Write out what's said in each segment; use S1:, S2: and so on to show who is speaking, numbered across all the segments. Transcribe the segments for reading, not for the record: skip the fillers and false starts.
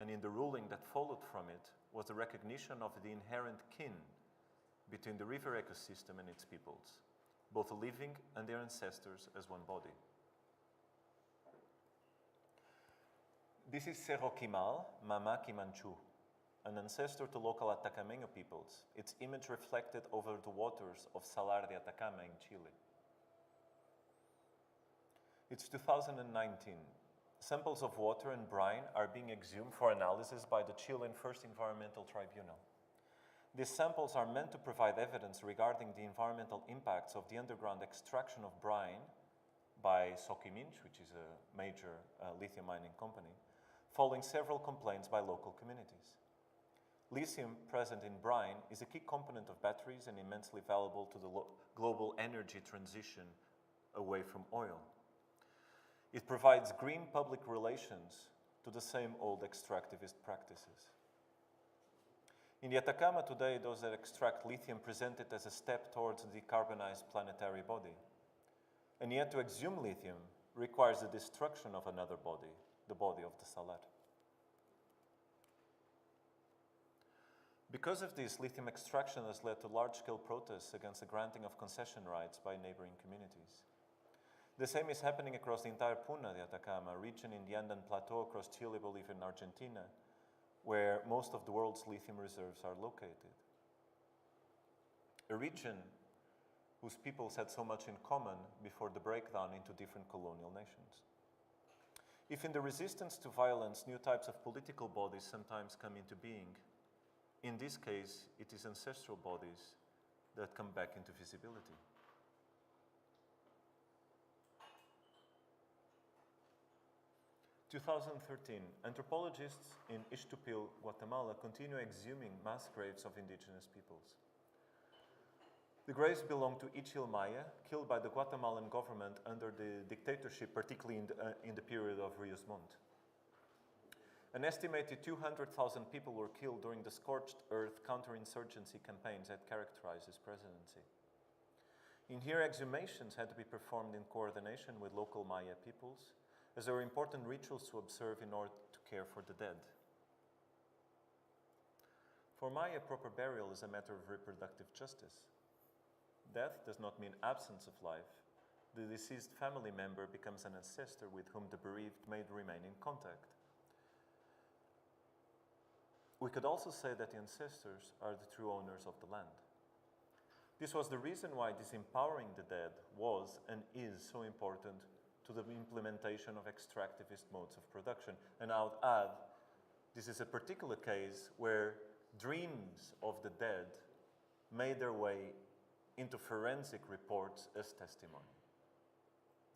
S1: and in the ruling that followed from it, was the recognition of the inherent kin between the river ecosystem and its peoples, both living and their ancestors as one body. This is Cerro Quimal, Mamaki Manchu, an ancestor to local Atacameño peoples, its image reflected over the waters of Salar de Atacama in Chile. It's 2019. Samples of water and brine are being exhumed for analysis by the Chilean First Environmental Tribunal. These samples are meant to provide evidence regarding the environmental impacts of the underground extraction of brine by Soquiminch, which is a major lithium mining company, following several complaints by local communities. Lithium present in brine is a key component of batteries and immensely valuable to the global energy transition away from oil. It provides green public relations to the same old extractivist practices. In the Atacama today, those that extract lithium present it as a step towards a decarbonized planetary body. And yet to exhume lithium requires the destruction of another body, the body of the salar. Because of this, lithium extraction has led to large-scale protests against the granting of concession rights by neighboring communities. The same is happening across the entire Puna de Atacama, region in the Andean Plateau across Chile, Bolivia, and Argentina, where most of the world's lithium reserves are located. A region whose peoples had so much in common before the breakdown into different colonial nations. If in the resistance to violence, new types of political bodies sometimes come into being, in this case, it is ancestral bodies that come back into visibility. In 2013, anthropologists in Ixtupil, Guatemala, continue exhuming mass graves of indigenous peoples. The graves belong to Ichil Maya, killed by the Guatemalan government under the dictatorship, particularly in the period of Rios Montt. An estimated 200,000 people were killed during the scorched earth counterinsurgency campaigns that characterized his presidency. In here, exhumations had to be performed in coordination with local Maya peoples, as there were important rituals to observe in order to care for the dead. For Maya, proper burial is a matter of reproductive justice. Death does not mean absence of life. The deceased family member becomes an ancestor with whom the bereaved may remain in contact. We could also say that the ancestors are the true owners of the land. This was the reason why disempowering the dead was and is so important to the implementation of extractivist modes of production. And I would add, this is a particular case where dreams of the dead made their way into forensic reports as testimony,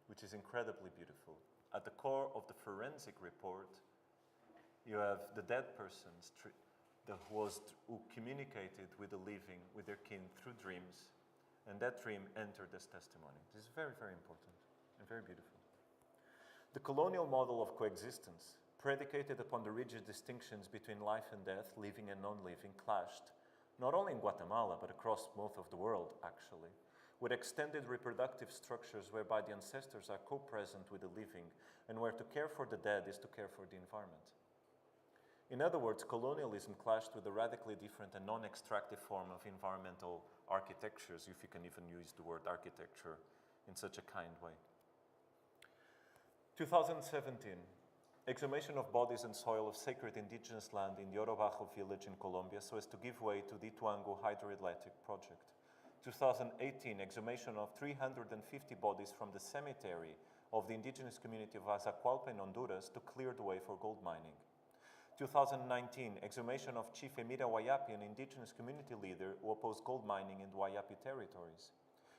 S1: which is incredibly beautiful. At the core of the forensic report, you have the dead persons who communicated with the living, with their kin through dreams, and that dream entered as testimony. This is very, very important and very beautiful. The colonial model of coexistence, predicated upon the rigid distinctions between life and death, living and non-living, clashed, not only in Guatemala, but across most of the world, actually, with extended reproductive structures whereby the ancestors are co-present with the living, and where to care for the dead is to care for the environment. In other words, colonialism clashed with a radically different and non-extractive form of environmental architectures, if you can even use the word architecture in such a kind way. 2017, exhumation of bodies and soil of sacred indigenous land in the Oro Bajo village in Colombia so as to give way to the Ituango hydroelectric project. 2018, exhumation of 350 bodies from the cemetery of the indigenous community of Azacualpa in Honduras to clear the way for gold mining. 2019, exhumation of Chief Emira Wayapi, an indigenous community leader who opposed gold mining in the Wayapi territories.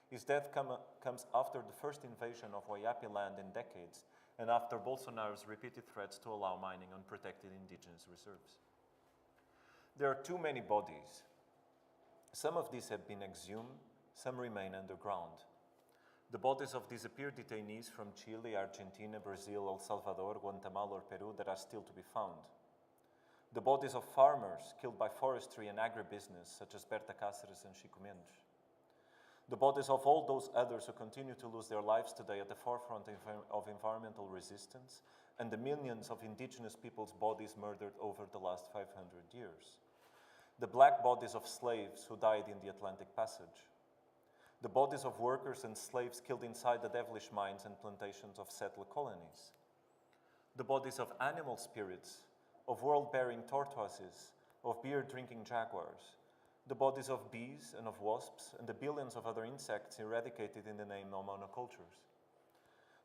S1: His death comes after the first invasion of Wayapi land in decades and after Bolsonaro's repeated threats to allow mining on protected indigenous reserves. There are too many bodies. Some of these have been exhumed, some remain underground. The bodies of disappeared detainees from Chile, Argentina, Brazil, El Salvador, Guatemala, or Peru that are still to be found. The bodies of farmers killed by forestry and agribusiness, such as Berta Cáceres and Chico Mendes. The bodies of all those others who continue to lose their lives today at the forefront of environmental resistance, and the millions of indigenous people's bodies murdered over the last 500 years. The black bodies of slaves who died in the Atlantic Passage. The bodies of workers and slaves killed inside the devilish mines and plantations of settler colonies. The bodies of animal spirits, of world-bearing tortoises, of beer-drinking jaguars. The bodies of bees and of wasps, and the billions of other insects eradicated in the name of monocultures.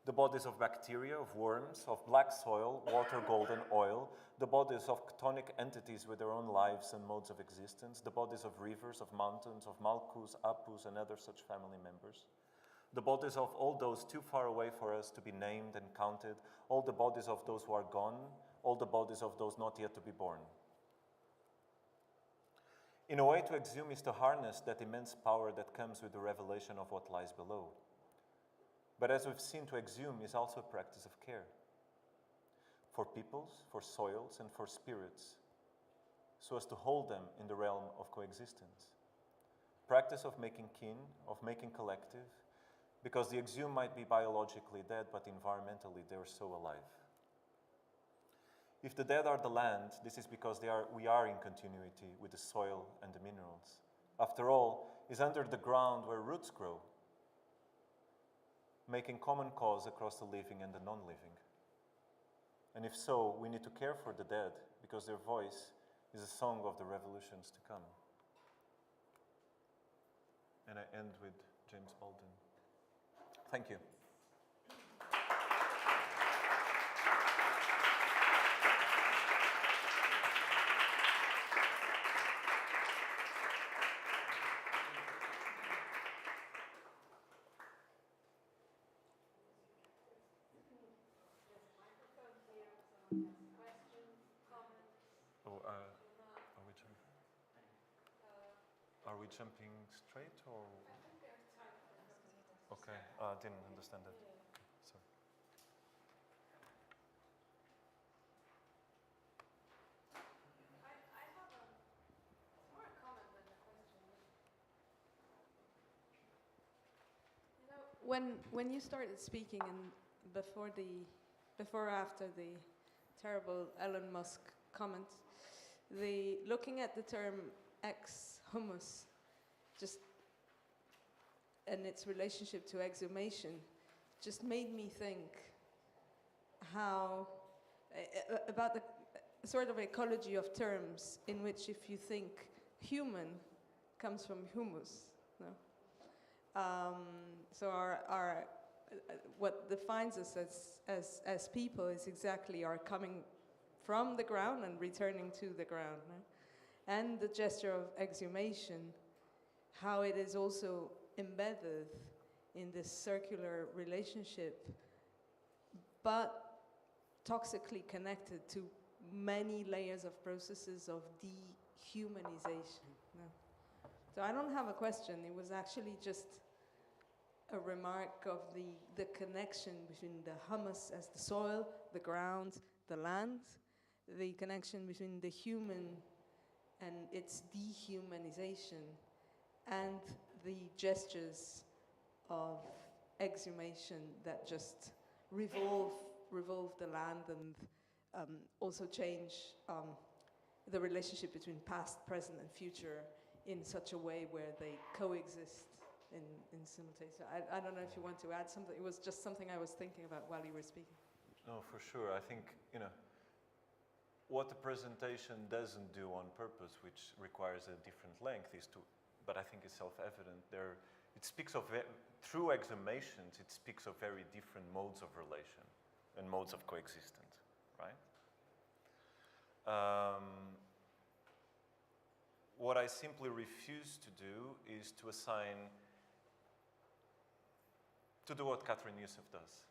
S1: The bodies of bacteria, of worms, of black soil, water, gold, and oil. The bodies of chthonic entities with their own lives and modes of existence. The bodies of rivers, of mountains, of malkus, apus, and other such family members. The bodies of all those too far away for us to be named and counted. All the bodies of those who are gone. All the bodies of those not yet to be born. In a way, to exhume is to harness that immense power that comes with the revelation of what lies below. But as we've seen, to exhume is also a practice of care. For peoples, for soils, and for spirits, so as to hold them in the realm of coexistence. Practice of making kin, of making collective, because the exhumed might be biologically dead, but environmentally they are so alive. If the dead are the land, this is because we are in continuity with the soil and the minerals. After all, it's under the ground where roots grow, making common cause across the living and the non-living. And if so, we need to care for the dead, because their voice is a song of the revolutions to come. And I end with James Baldwin. Thank you. Are we jumping straight or? Okay, I didn't understand that. Sorry.
S2: I have more a comment than a question. You know, when you started speaking and before after the terrible Elon Musk comment, looking at the term ex-humus, just and its relationship to exhumation, just made me think how about the sort of ecology of terms in which, if you think human, comes from humus, no? So our what defines us as people is exactly our coming from the ground and returning to the ground, no? And the gesture of exhumation, how it is also embedded in this circular relationship, but toxically connected to many layers of processes of dehumanization. No. So I don't have a question. It was actually just a remark of the connection between the humus as the soil, the ground, the land, the connection between the human and its dehumanization, and the gestures of exhumation that just revolve the land and also change the relationship between past, present, and future in such a way where they coexist in simultaneous. I don't know if you want to add something. It was just something I was thinking about while you were speaking.
S1: No, for sure. I think, what the presentation doesn't do on purpose, which requires a different length, but I think it's self-evident. It speaks of, through exhumations, it speaks of very different modes of relation and modes of coexistence, right? What I simply refuse to do is to do what Catherine Youssef does.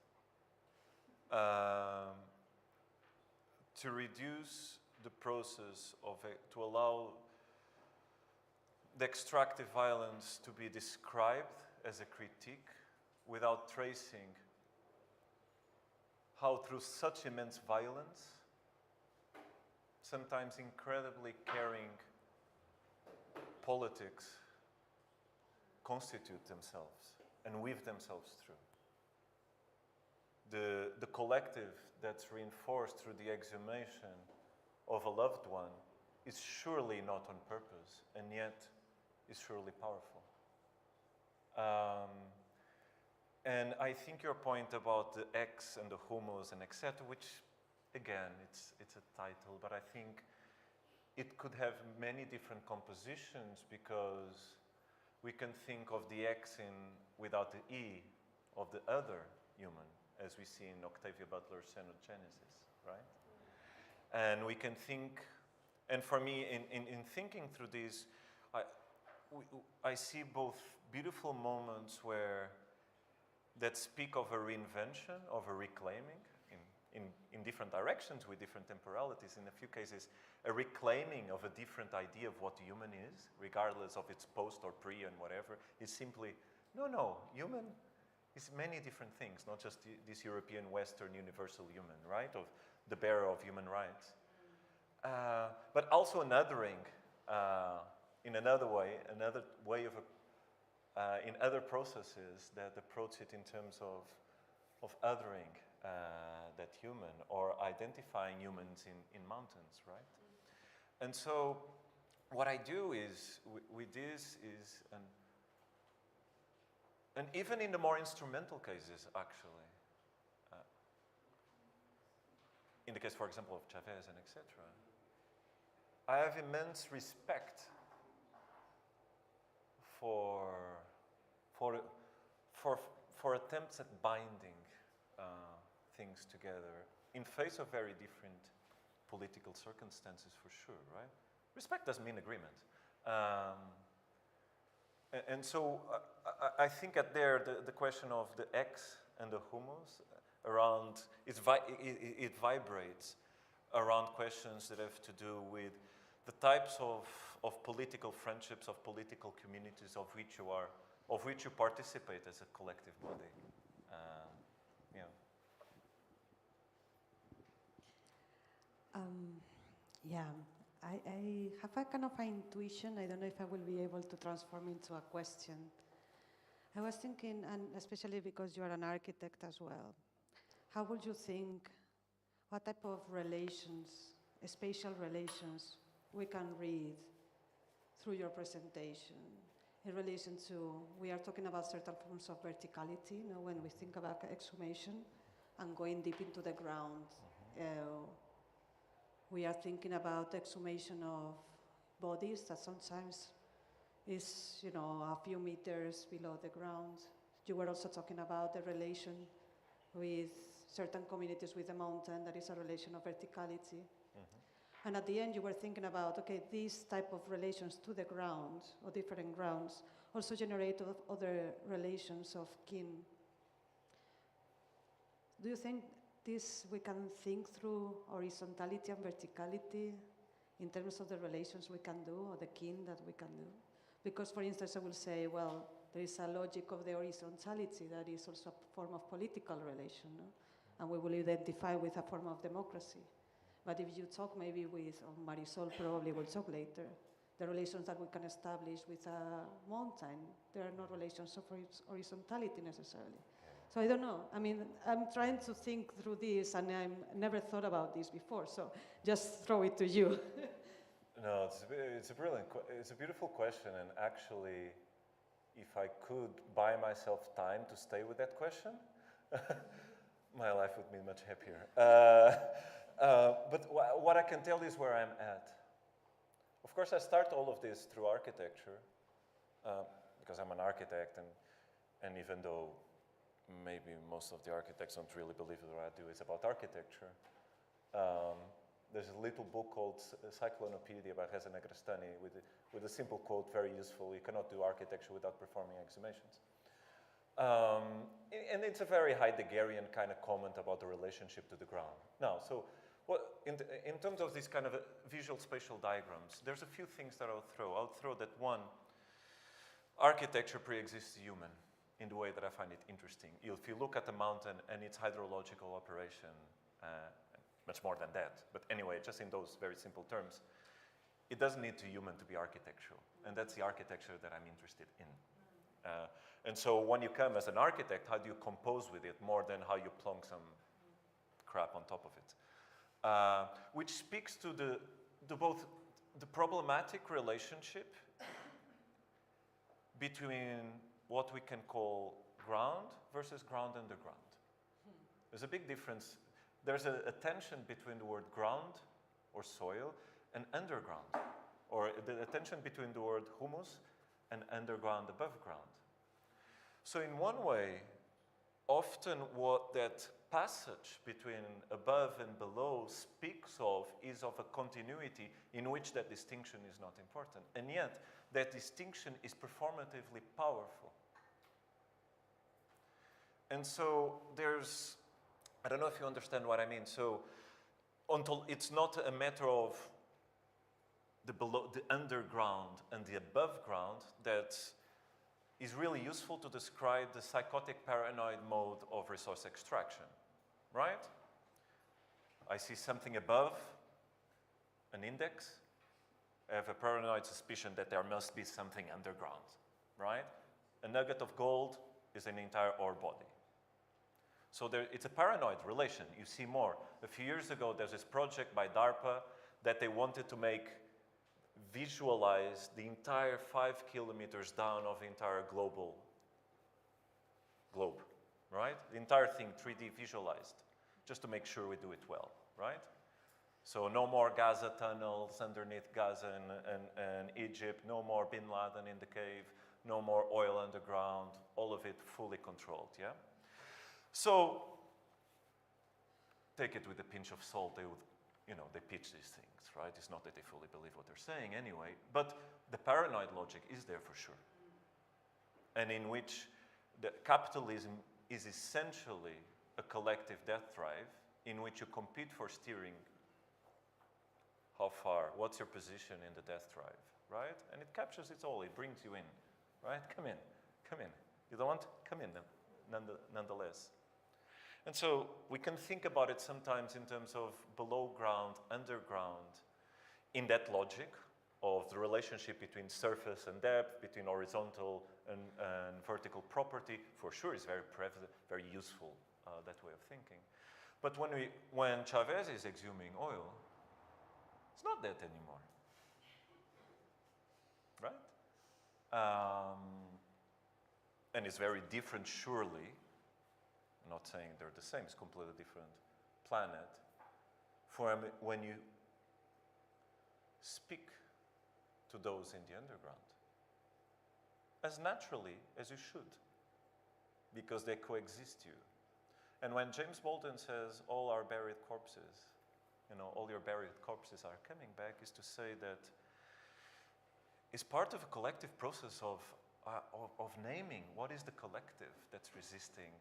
S1: To reduce the process to allow the extractive violence to be described as a critique without tracing how through such immense violence, sometimes incredibly caring politics constitute themselves and weave themselves through. The collective that's reinforced through the exhumation of a loved one is surely not on purpose, and yet is surely powerful. And I think your point about the X and the homos and etc., which, again, it's a title, but I think it could have many different compositions, because we can think of the X without the E of the other human, as we see in Octavia Butler's Xenogenesis, right? And we can think, and for me, in thinking through this, I see both beautiful moments that speak of a reinvention, of a reclaiming in different directions with different temporalities. In a few cases, a reclaiming of a different idea of what human is, regardless of its post or pre and whatever, is simply, no, human is many different things, not just this European, Western, universal human, right? Of the bearer of human rights. But also an othering, in another way of in other processes that approach it in terms of othering that human, or identifying humans in mountains, right? And so what I do is, with this is, and even in the more instrumental cases, actually, in the case, for example, of Chavez and etc., I have immense respect for attempts at binding things together in face of very different political circumstances, for sure, right? Respect doesn't mean agreement. And so I think the question of the X and the homos around, it vibrates around questions that have to do with the types of political friendships, of political communities of which you participate as a collective body.
S3: Yeah, I have a kind of an intuition. I don't know if I will be able to transform into a question. I was thinking, and especially because you are an architect as well, how would you think, what type of relations, spatial relations, we can read through your presentation in relation to, we are talking about certain forms of verticality, you know, when we think about exhumation and going deep into the ground. We are thinking about exhumation of bodies that sometimes is, you know, a few meters below the ground. You were also talking about the relation with certain communities with the mountain, that is a relation of verticality. And at the end, you were thinking about, okay, these type of relations to the ground, or different grounds, also generate other relations of kin. Do you think we can think through horizontality and verticality in terms of the relations we can do, or the kin that we can do? Because, for instance, I will say, well, there is a logic of the horizontality that is also a form of political relation, no? And we will identify with a form of democracy. But if you talk maybe with, or Marisol probably will talk later, the relations that we can establish with a mountain, there are not relations of horizontality necessarily. So I don't know. I mean, I'm trying to think through this, and I never thought about this before. So just throw it to you.
S1: No, it's a beautiful question, and actually, if I could buy myself time to stay with that question, my life would be much happier. But what I can tell is where I'm at. Of course, I start all of this through architecture, because I'm an architect, and even though maybe most of the architects don't really believe that what I do is about architecture, there's a little book called Cyclonopedia by Reza Negrestani with a simple quote, very useful: you cannot do architecture without performing exhumations. And it's a very Heideggerian kind of comment about the relationship to the ground. Now, so in terms of these kind of visual spatial diagrams, there's a few things that I'll throw. I'll throw that one, architecture pre-exists human in the way that I find it interesting. If you look at the mountain and its hydrological operation, much more than that, but anyway, just in those very simple terms, it doesn't need to human to be architectural, and that's the architecture that I'm interested in. And so when you come as an architect, how do you compose with it more than how you plonk some crap on top of it? Which speaks to both the problematic relationship between what we can call ground versus ground underground. There's a big difference. There's a tension between the word ground or soil and underground, or the tension between the word humus and underground, above ground. So in one way, often what that passage between above and below speaks of is of a continuity in which that distinction is not important. And yet, that distinction is performatively powerful. And so there's, I don't know if you understand what I mean. So it's not a matter of the underground and the above ground that is really useful to describe the psychotic paranoid mode of resource extraction, right? I see something above an index. I have a paranoid suspicion that there must be something underground, right? A nugget of gold is an entire ore body. So it's a paranoid relation. You see more. A few years ago, there's this project by DARPA that they wanted to visualize the entire 5 kilometers down of the entire globe, right? The entire thing 3D visualized, just to make sure we do it well, right? So no more Gaza tunnels underneath Gaza and Egypt, no more Bin Laden in the cave, no more oil underground, all of it fully controlled, yeah? So take it with a pinch of salt. They would, they pitch these things, right? It's not that they fully believe what they're saying anyway, but the paranoid logic is there for sure. And in which the capitalism is essentially a collective death drive in which you compete for steering. How far? What's your position in the death drive, right? And it captures it all. It brings you in, right? Come in, come in. You don't want? Come in, nonetheless. And so we can think about it sometimes in terms of below ground, underground, in that logic of the relationship between surface and depth, between horizontal and vertical property, for sure is very useful, that way of thinking. But when Chavez is exhuming oil, it's not that anymore, right? And it's very different, surely. I'm not saying they're the same, it's a completely different planet. When you speak to those in the underground, as naturally as you should, because they coexist you. And when James Baldwin says all our buried corpses, all your buried corpses are coming back, is to say that it's part of a collective process of naming what is the collective that's resisting,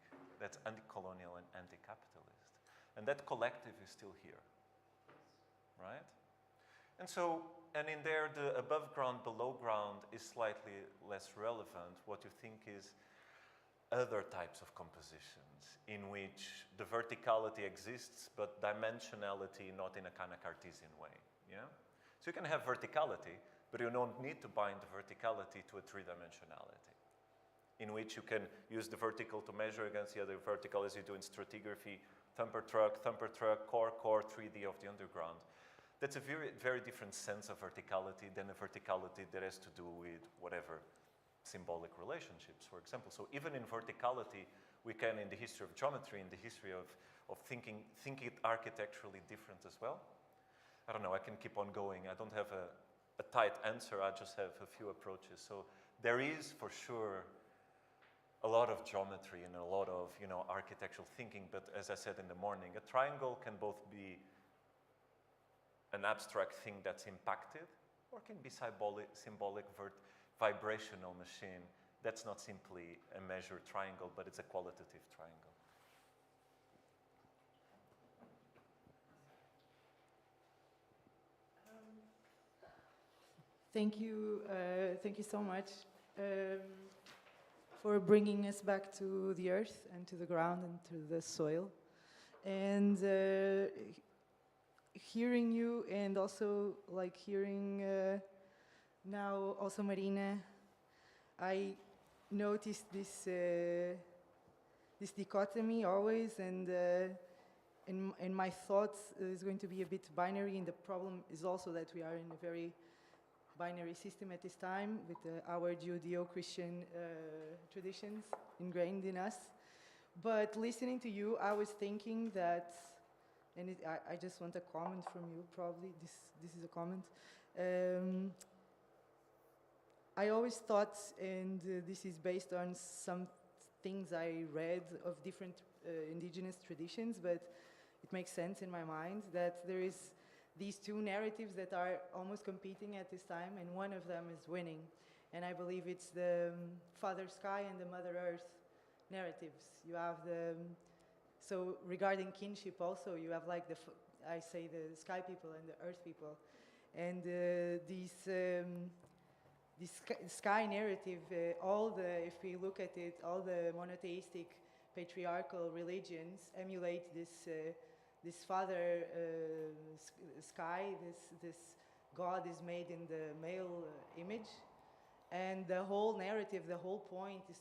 S1: that's anti-colonial and anti-capitalist. And that collective is still here, right? And so, and in there, the above ground, below ground is slightly less relevant. What you think is other types of compositions in which the verticality exists, but dimensionality not in a kind of Cartesian way, yeah? So you can have verticality, but you don't need to bind the verticality to a three-dimensionality, in which you can use the vertical to measure against the other vertical as you do in stratigraphy, thumper truck, core, 3D of the underground. That's a very, very different sense of verticality than a verticality that has to do with whatever symbolic relationships, for example. So even in verticality, we can, in the history of geometry, in the history of thinking it architecturally different as well. I don't know, I can keep on going. I don't have a tight answer, I just have a few approaches. So there is, for sure, a lot of geometry and a lot of, architectural thinking, but as I said in the morning, a triangle can both be an abstract thing that's impacted, or can be symbolic vibrational machine that's not simply a measured triangle, but it's a qualitative triangle.
S4: Thank you so much for bringing us back to the earth and to the ground and to the soil. And hearing you, and also hearing now also Marina, I noticed this this dichotomy always, and in my thoughts is going to be a bit binary, and the problem is also that we are in a very binary system at this time with our Judeo-Christian traditions ingrained in us. But listening to you, I was thinking that, and I just want a comment from you, probably, this is a comment. I always thought, and this is based on some things I read of different indigenous traditions, but it makes sense in my mind that there is these two narratives that are almost competing at this time, and one of them is winning. And I believe it's the Father Sky and the Mother Earth narratives. You have so regarding kinship also, you have like I say the sky people and the earth people. And this sky narrative, if we look at it, all the monotheistic patriarchal religions emulate this father sky, this God is made in the male image. And the whole narrative, the whole point is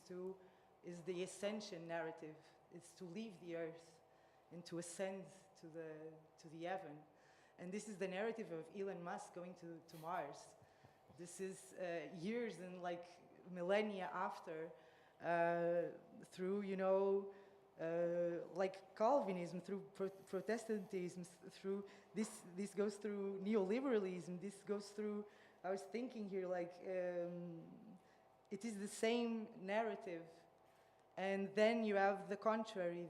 S4: the ascension narrative. It's to leave the earth and to ascend to the heaven. And this is the narrative of Elon Musk going to Mars. This is years and like millennia after, through, like Calvinism, through Protestantism, through this goes through neoliberalism, this goes through, I was thinking here, like, it is the same narrative. And then you have the contrary,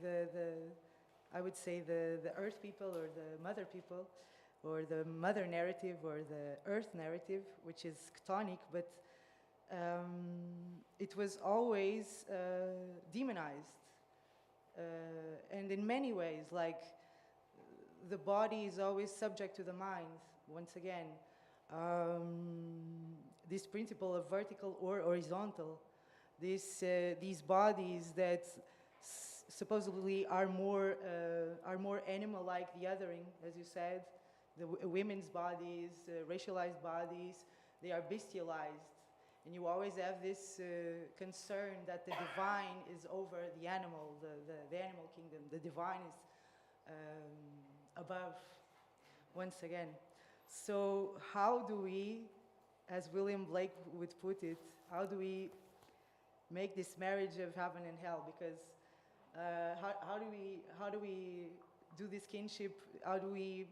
S4: I would say the earth people or the mother people, or the mother narrative or the earth narrative, which is chthonic, but it was always demonized. And in many ways, like, the body is always subject to the mind, once again. This principle of vertical or horizontal, these bodies that supposedly are more animal-like, the othering, as you said, the women's bodies, racialized bodies, they are bestialized. And you always have this concern that the divine is over the animal, the animal kingdom. The divine is above, once again. So how do we, as William Blake would put it, how do we make this marriage of heaven and hell? Because how do we do this kinship? How do we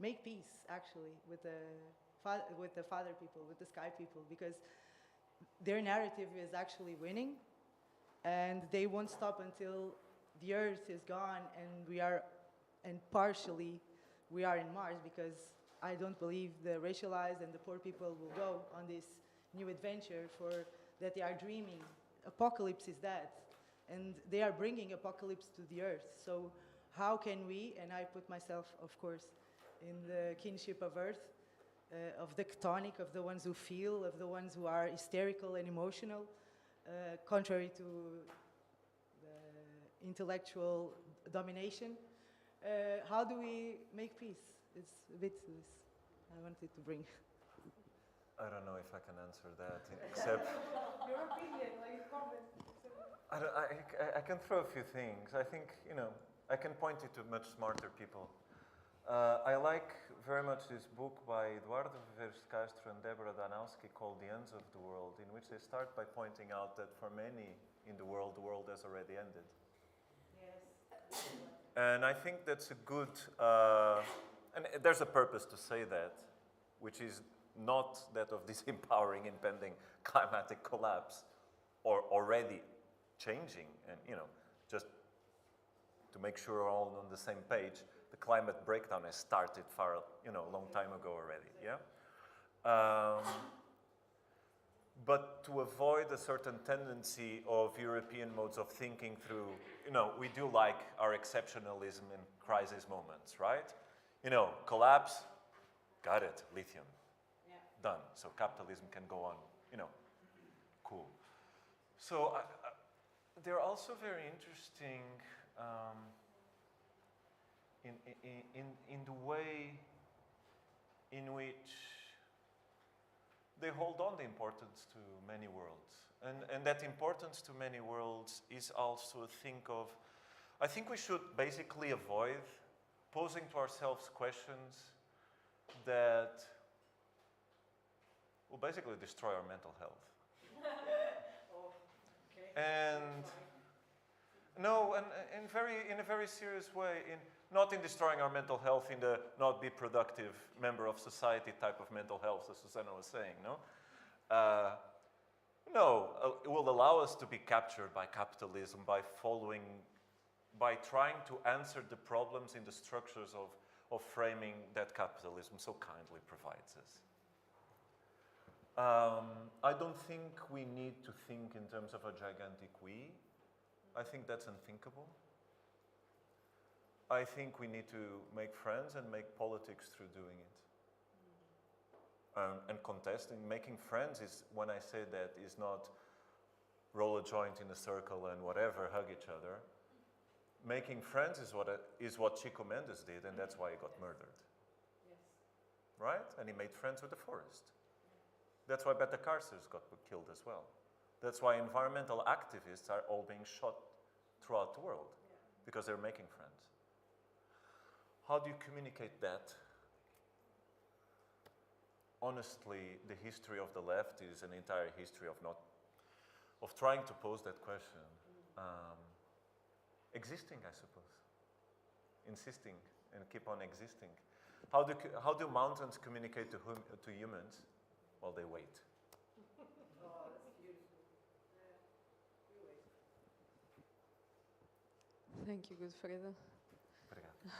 S4: make peace, actually, with the father people, with the sky people? Because their narrative is actually winning, and they won't stop until the earth is gone and partially we are in Mars, because I don't believe the racialized and the poor people will go on this new adventure that they are dreaming. Apocalypse is that, and they are bringing apocalypse to the earth. So how can we, and I put myself, of course, in the kinship of earth, of the chthonic, of the ones who feel, of the ones who are hysterical and emotional, contrary to the intellectual domination. How do we make peace? It's a bit this I wanted to bring.
S1: I don't know if I can answer that, except...
S4: Your opinion, like a comment.
S1: I can throw a few things. I think, I can point you to much smarter people. I like very much this book by Eduardo Castro and Deborah Danowski called The Ends of the World, in which they start by pointing out that for many in the world has already ended.
S4: Yes.
S1: And I think that's a good, and there's a purpose to say that, which is not that of disempowering impending climatic collapse, or already changing, and just to make sure we're all on the same page. The climate breakdown has started a long time ago already, yeah? But to avoid a certain tendency of European modes of thinking through, we do like our exceptionalism in crisis moments, right? Collapse, got it, lithium,
S4: yeah.
S1: Done. So capitalism can go on, cool. So they're also very interesting in the way in which they hold on the importance to many worlds. And that importance to many worlds is also a think of, I think we should basically avoid posing to ourselves questions that will basically destroy our mental health. And no, and in a very serious way, not in destroying our mental health in the not be productive member of society type of mental health, as Susana was saying, no? It will allow us to be captured by capitalism, by trying to answer the problems in the structures of framing that capitalism so kindly provides us. I don't think we need to think in terms of a gigantic we. I think that's unthinkable. I think we need to make friends and make politics through doing it. And contesting, making friends is, when I say that, is not roll a joint in a circle and whatever, hug each other. Making friends is what Chico Mendes did, and that's why he got murdered. Yes. Right? And he made friends with the forest. That's why beta carcers got killed as well. That's why environmental activists are all being shot throughout the world, because they're making friends. How do you communicate that? Honestly, the history of the left is an entire history of trying to pose that question. Existing, I suppose. Insisting and keep on existing. How do mountains communicate to humans? Well, they wait.
S4: Oh, that's beautiful. We wait.
S2: Thank you, Godofredo.
S1: Obrigado.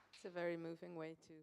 S2: It's a very moving way to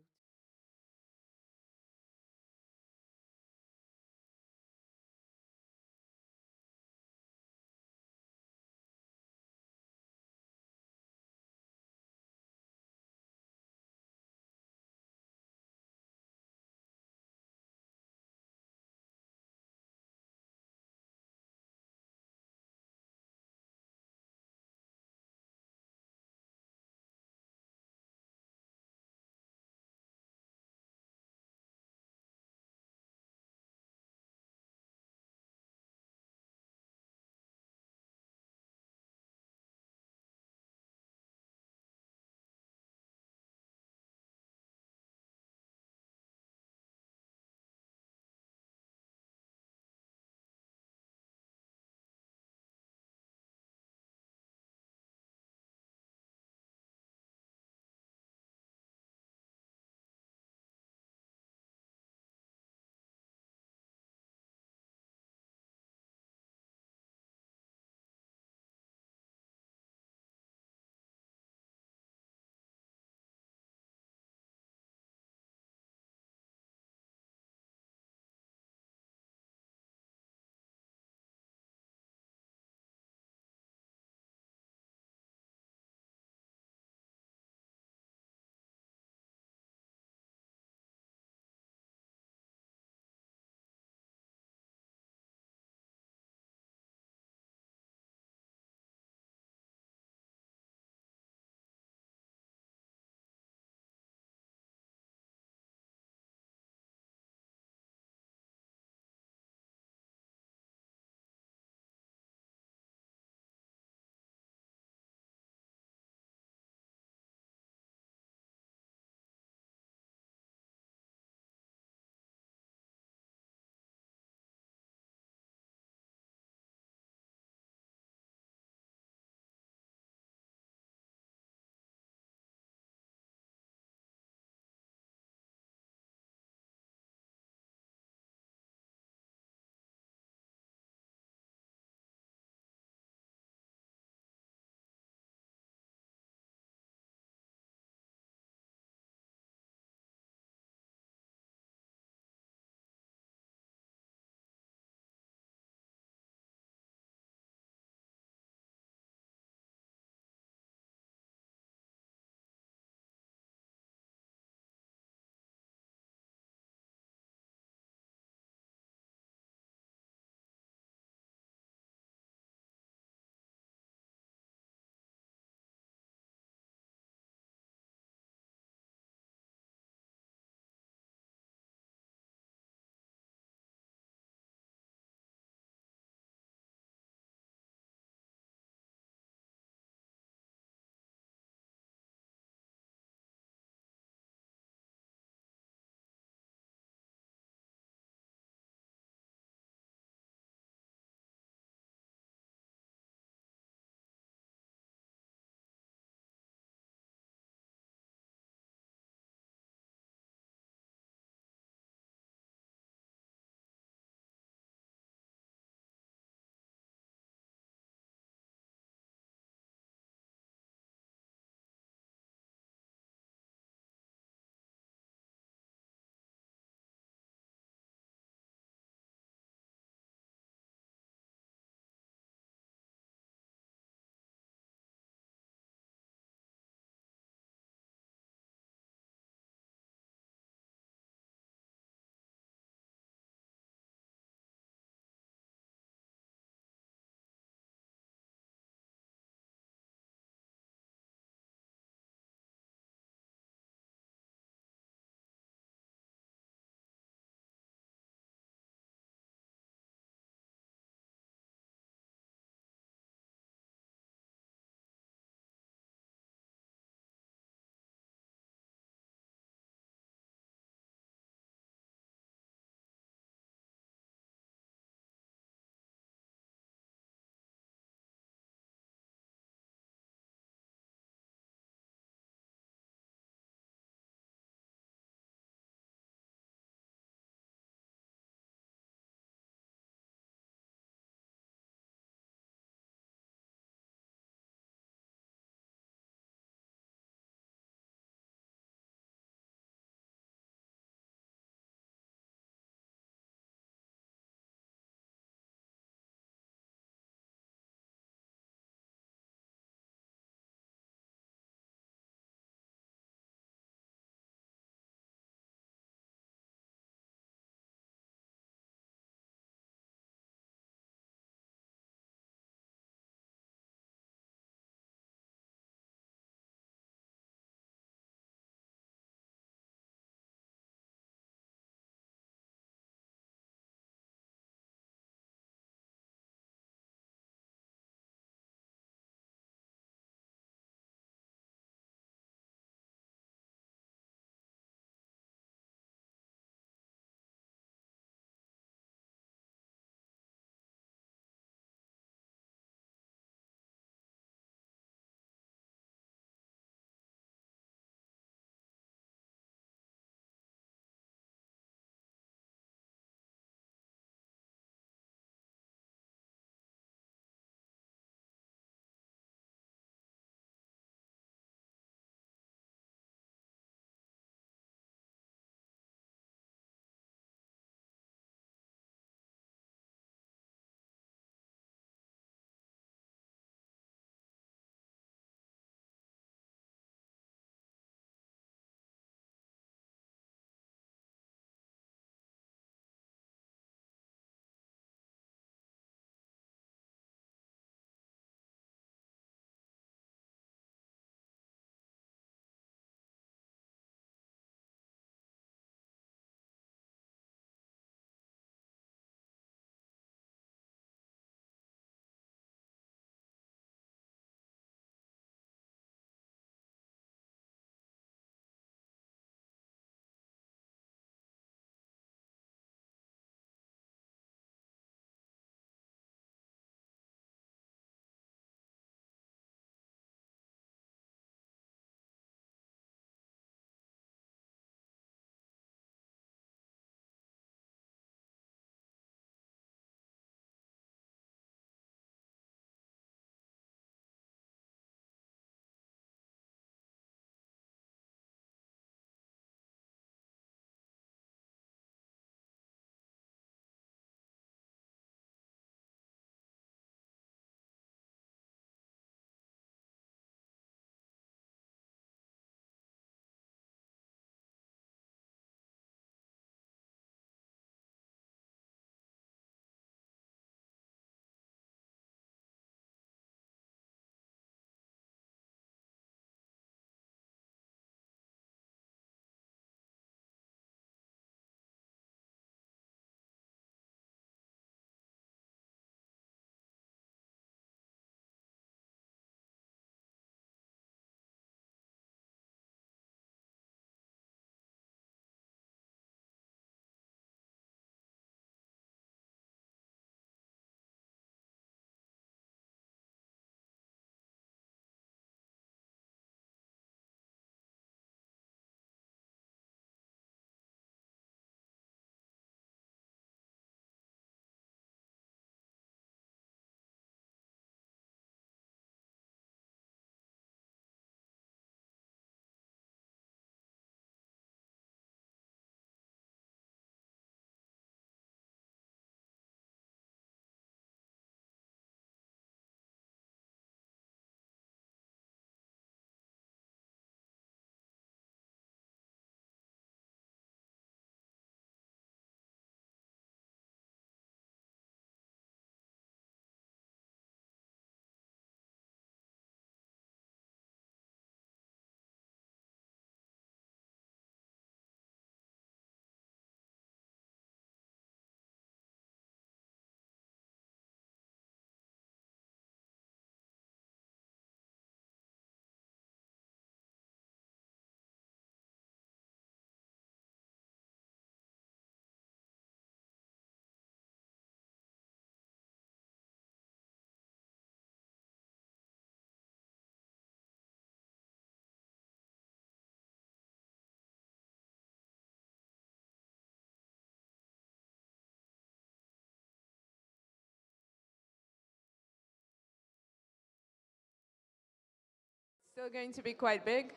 S2: Still going to be quite big.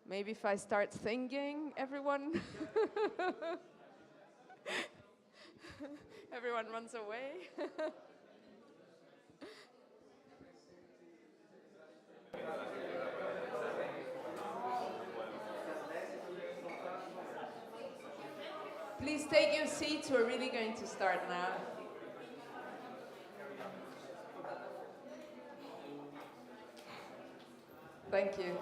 S2: Maybe if I start singing, everyone everyone runs away. Please take your seats. We're really going to start now. Thank you.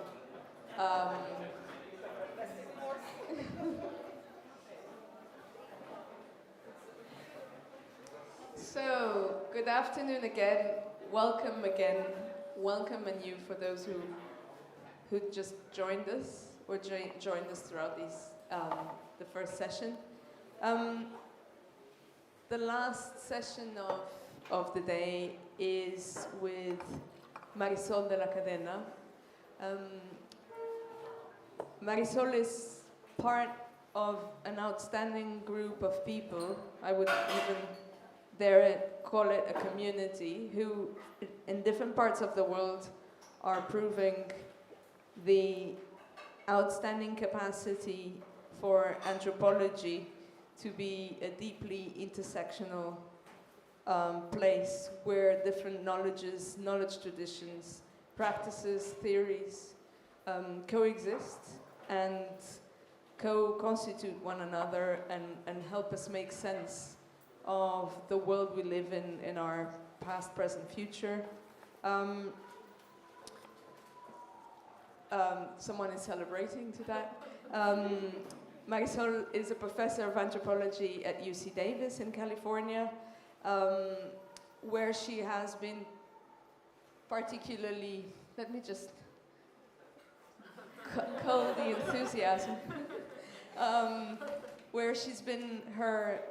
S2: So, good afternoon again. Welcome again. Welcome anew for those who just joined us or joined us throughout these the first session. The last session of the day is with Marisol de la Cadena. Marisol is part of an outstanding group of people, I would even dare call it a community, who in different parts of the world are proving the outstanding capacity for anthropology to be a deeply intersectional place where different knowledge traditions, practices, theories coexist and co-constitute one another and help us make sense of the world we live in our past, present, future. Someone is celebrating to that. Marisol is a professor of anthropology at UC Davis in California, where she has been particularly, let me just cull the enthusiasm, where she's been her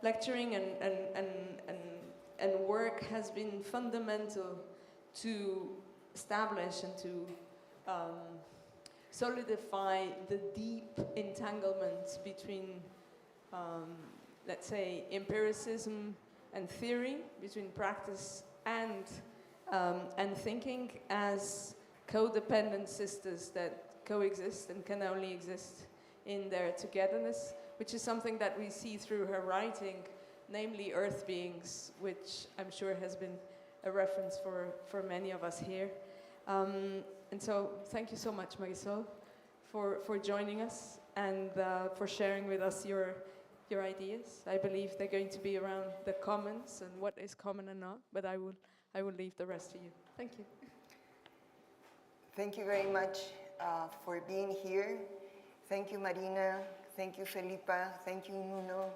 S2: lecturing and work has been fundamental to establish and to solidify the deep entanglements between, let's say, empiricism and theory, between practice and thinking as codependent sisters that coexist and can only exist in their togetherness, which is something that we see through her writing, namely Earth Beings, which I'm sure has been a reference for many of us here. And so thank you so much, Marisol, for joining us and for sharing with us your ideas. I believe they're going to be around the commons and what is common and not, but I will leave the rest to you. Thank you.
S5: Thank you very much for being here. Thank you, Marina. Thank you, Felipa. Thank you, Nuno.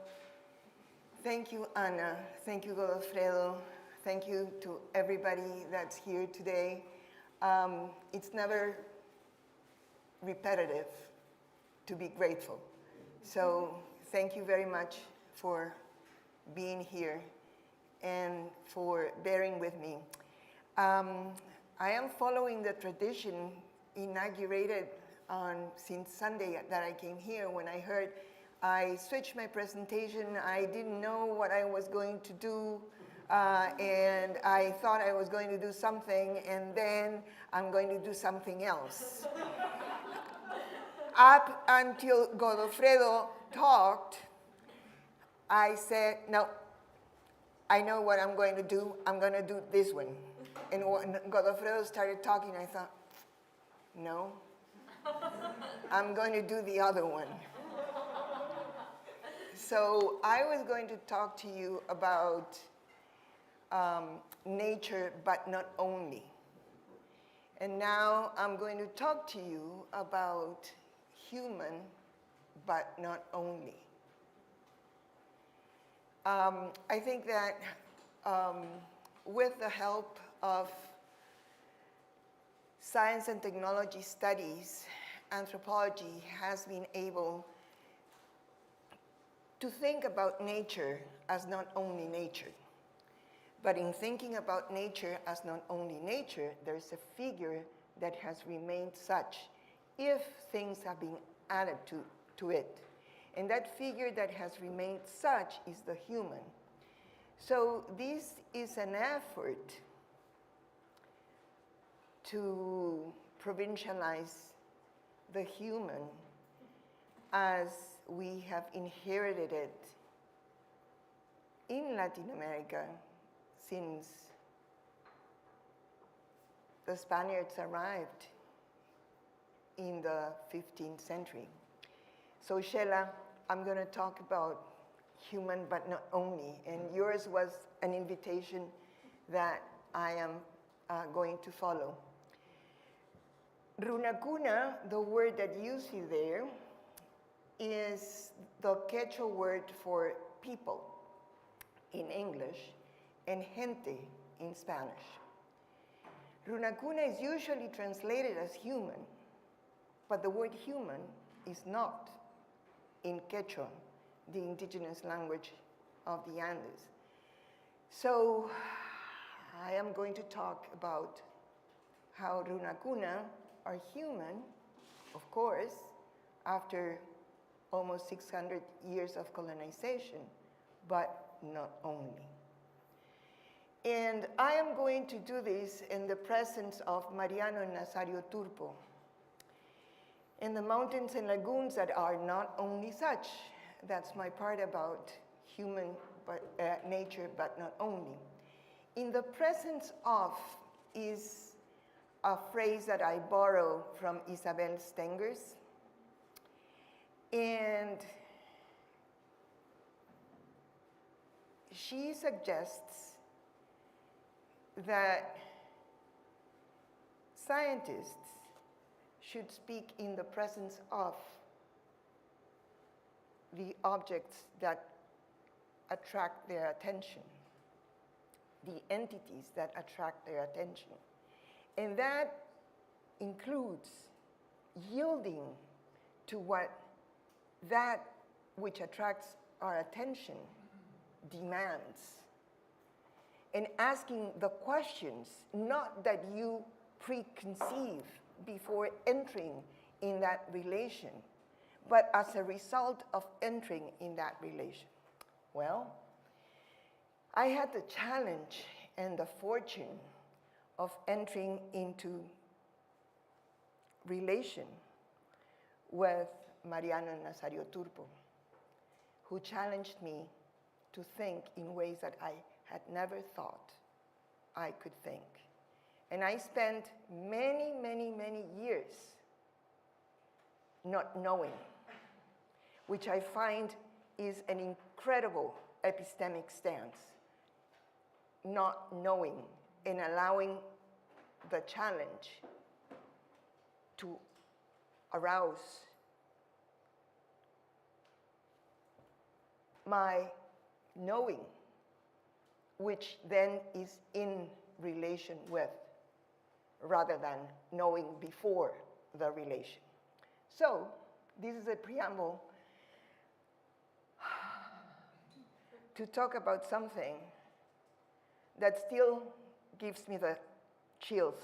S5: Thank you, Ana. Thank you, Godofredo. Thank you to everybody that's here today. It's never repetitive to be grateful. So thank you very much for being here and for bearing with me. I am following the tradition inaugurated since Sunday that I came here. When I heard I switched my presentation, I didn't know what I was going to do, and I thought I was going to do something, and then I'm going to do something else. Up until Godofredo talked, I said, no, I know what I'm going to do. I'm going to do this one. And when Godofredo started talking, I thought, no, I'm going to do the other one. So I was going to talk to you about nature, but not only. And now I'm going to talk to you about human, but not only. I think that with the help of science and technology studies, anthropology has been able to think about nature as not only nature. But in thinking about nature as not only nature, there's a figure that has remained such if things have been added to it. And that figure that has remained such is the human. So this is an effort to provincialize the human as we have inherited it in Latin America since the Spaniards arrived in the 15th century. So Shela, I'm going to talk about human but not only, and yours was an invitation that I am going to follow. Runakuna, the word that you see there, is the Quechua word for people in English and gente in Spanish. Runakuna is usually translated as human, but the word human is not in Quechua, the indigenous language of the Andes. So I am going to talk about how Runakuna are human, of course, after almost 600 years of colonization, but not only. And I am going to do this in the presence of Mariano and Nazario Turpo, in the mountains and lagoons that are not only such. That's my part about human nature, but not only. In the presence of is a phrase that I borrow from Isabel Stengers. And she suggests that scientists should speak in the presence of the objects that attract their attention, the entities that attract their attention. And that includes yielding to what that which attracts our attention demands, and asking the questions, not that you preconceive before entering in that relation, but as a result of entering in that relation. Well, I had the challenge and the fortune of entering into relation with Mariano and Nazario Turpo, who challenged me to think in ways that I had never thought I could think. And I spent many, many, many years not knowing, which I find is an incredible epistemic stance, not knowing and allowing the challenge to arouse my knowing, which then is in relation with, rather than knowing before the relation. So, this is a preamble to talk about something that still gives me the chills,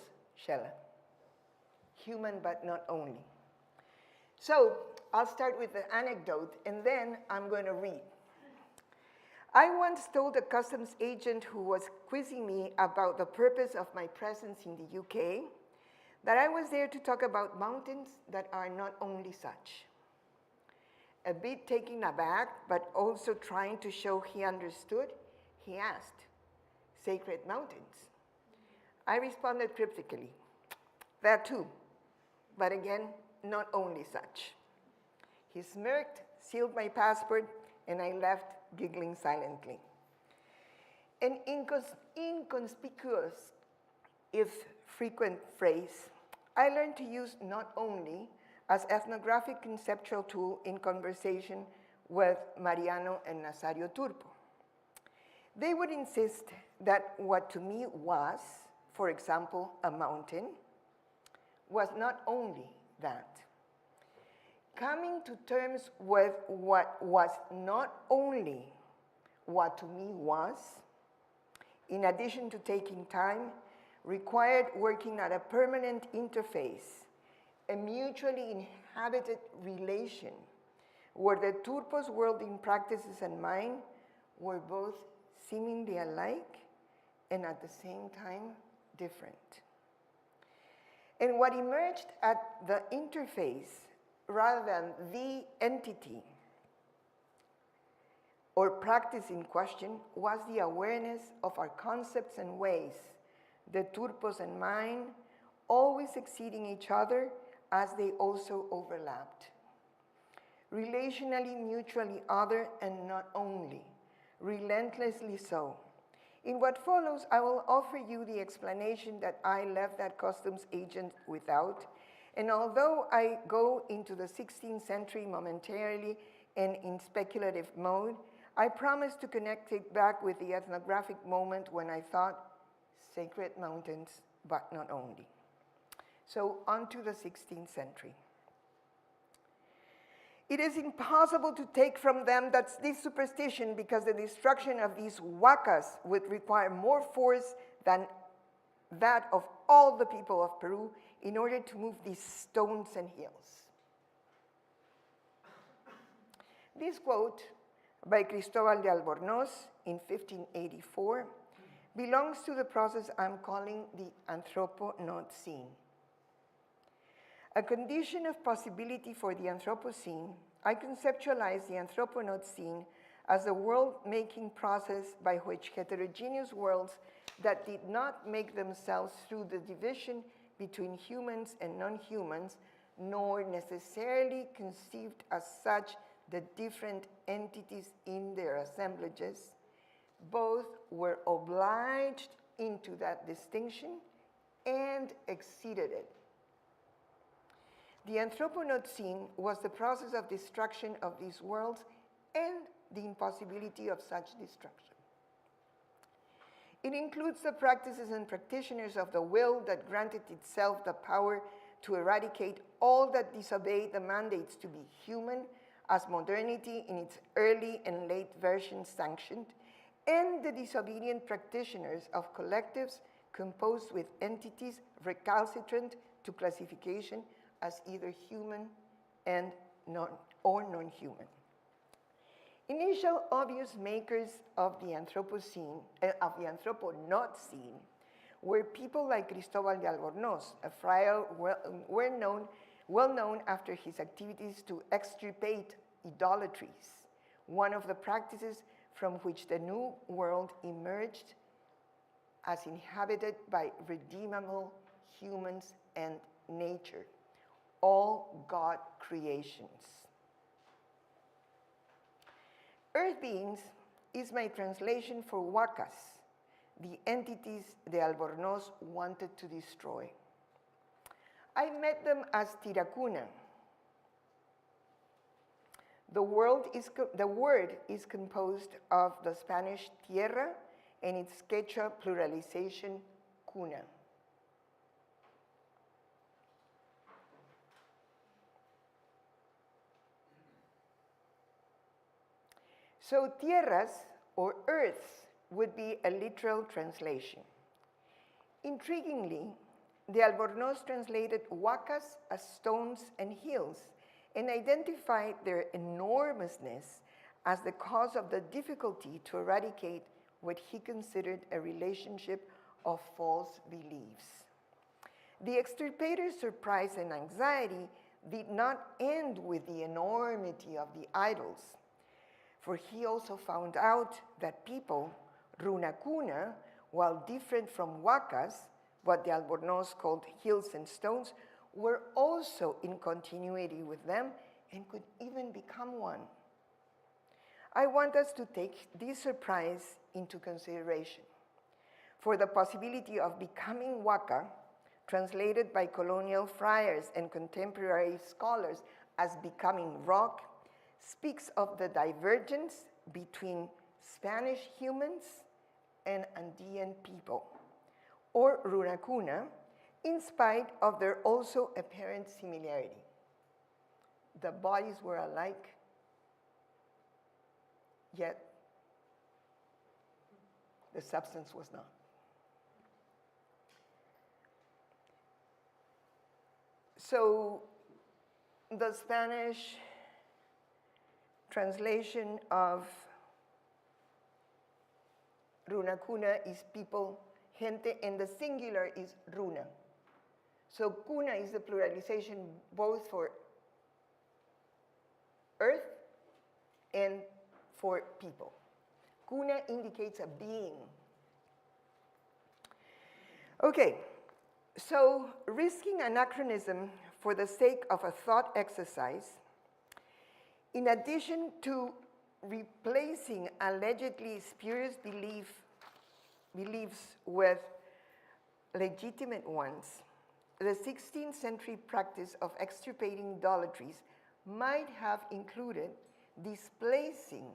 S5: Shella. Human, but not only. So, I'll start with the anecdote, and then I'm going to read. I once told a customs agent who was quizzing me about the purpose of my presence in the UK that I was there to talk about mountains that are not only such. A bit taken aback, but also trying to show he understood, he asked, "Sacred mountains?" I responded cryptically, "That too, but again, not only such." He smirked, sealed my passport, and I left giggling silently. An inconspicuous, if frequent phrase, I learned to use not only as ethnographic conceptual tool in conversation with Mariano and Nazario Turpo. They would insist that what to me was, for example, a mountain, was not only that. Coming to terms with what was not only what to me was, in addition to taking time, required working at a permanent interface, a mutually inhabited relation, where the Turpo's worldly practices and mine were both seemingly alike and at the same time different. And what emerged at the interface, rather than the entity or practice in question, was the awareness of our concepts and ways, the turpos and mine, always exceeding each other as they also overlapped. Relationally, mutually other, and not only, relentlessly so. In what follows, I will offer you the explanation that I left that customs agent without, and although I go into the 16th century momentarily and in speculative mode, I promise to connect it back with the ethnographic moment when I thought sacred mountains, but not only. So on to the 16th century. It is impossible to take from them that this superstition, because the destruction of these huacas would require more force than that of all the people of Peru in order to move these stones and hills. This quote by Cristóbal de Albornoz in 1584 belongs to the process I'm calling the Anthroponocene. A condition of possibility for the Anthropocene, I conceptualize the Anthroponocene as a world-making process by which heterogeneous worlds that did not make themselves through the division between humans and non-humans, nor necessarily conceived as such the different entities in their assemblages, both were obliged into that distinction and exceeded it. The Anthroponocene was the process of destruction of these worlds and the impossibility of such destruction. It includes the practices and practitioners of the will that granted itself the power to eradicate all that disobeyed the mandates to be human, as modernity in its early and late versions sanctioned, and the disobedient practitioners of collectives composed with entities recalcitrant to classification as either human and non-human. Initial obvious makers of the Anthropocene, of the Anthroponocene, were people like Cristóbal de Albornoz, a friar well known after his activities to extirpate idolatries, one of the practices from which the New World emerged as inhabited by redeemable humans and nature, all God creations. Earth beings is my translation for huacas, the entities de Albornoz wanted to destroy. I met them as tiracuna. The word is composed of the Spanish tierra and its Quechua pluralization, cuna. So tierras, or earths, would be a literal translation. Intriguingly, de Albornoz translated huacas as stones and hills and identified their enormousness as the cause of the difficulty to eradicate what he considered a relationship of false beliefs. The extirpator's surprise and anxiety did not end with the enormity of the idols, for he also found out that people, runacuna, while different from huacas, what the Albornoz called hills and stones, were also in continuity with them and could even become one. I want us to take this surprise into consideration. For the possibility of becoming huaca, translated by colonial friars and contemporary scholars as becoming rock, speaks of the divergence between Spanish humans and Andean people, or runacuna, in spite of their also apparent similarity. The bodies were alike, yet the substance was not. So the Spanish translation of Runakuna is people, gente, and the singular is runa. So kuna is the pluralization both for earth and for people. Kuna indicates a being. Okay, so risking anachronism for the sake of a thought exercise, in addition to replacing allegedly spurious beliefs with legitimate ones, the 16th century practice of extirpating idolatries might have included displacing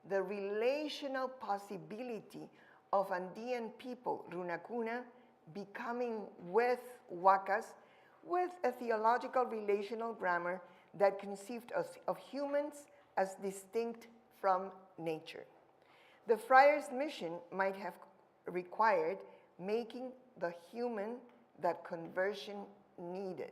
S5: the relational possibility of Andean people, Runakuna, becoming with Huacas, with a theological relational grammar that conceived of humans as distinct from nature. The friar's mission might have required making the human that conversion needed.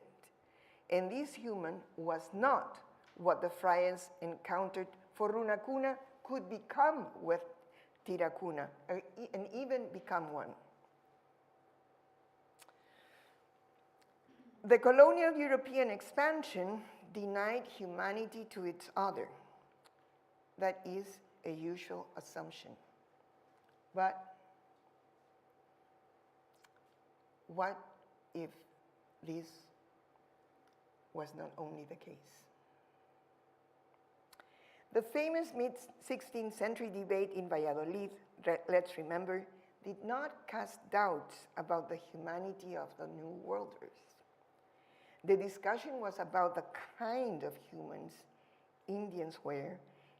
S5: And this human was not what the friars encountered, for Runakuna could become with Tirakuna, and even become one. The colonial European expansion denied humanity to its other. That is a usual assumption. But what if this was not only the case? The famous mid-16th century debate in Valladolid, let's remember, did not cast doubts about the humanity of the New Worlders. The discussion was about the kind of humans Indians were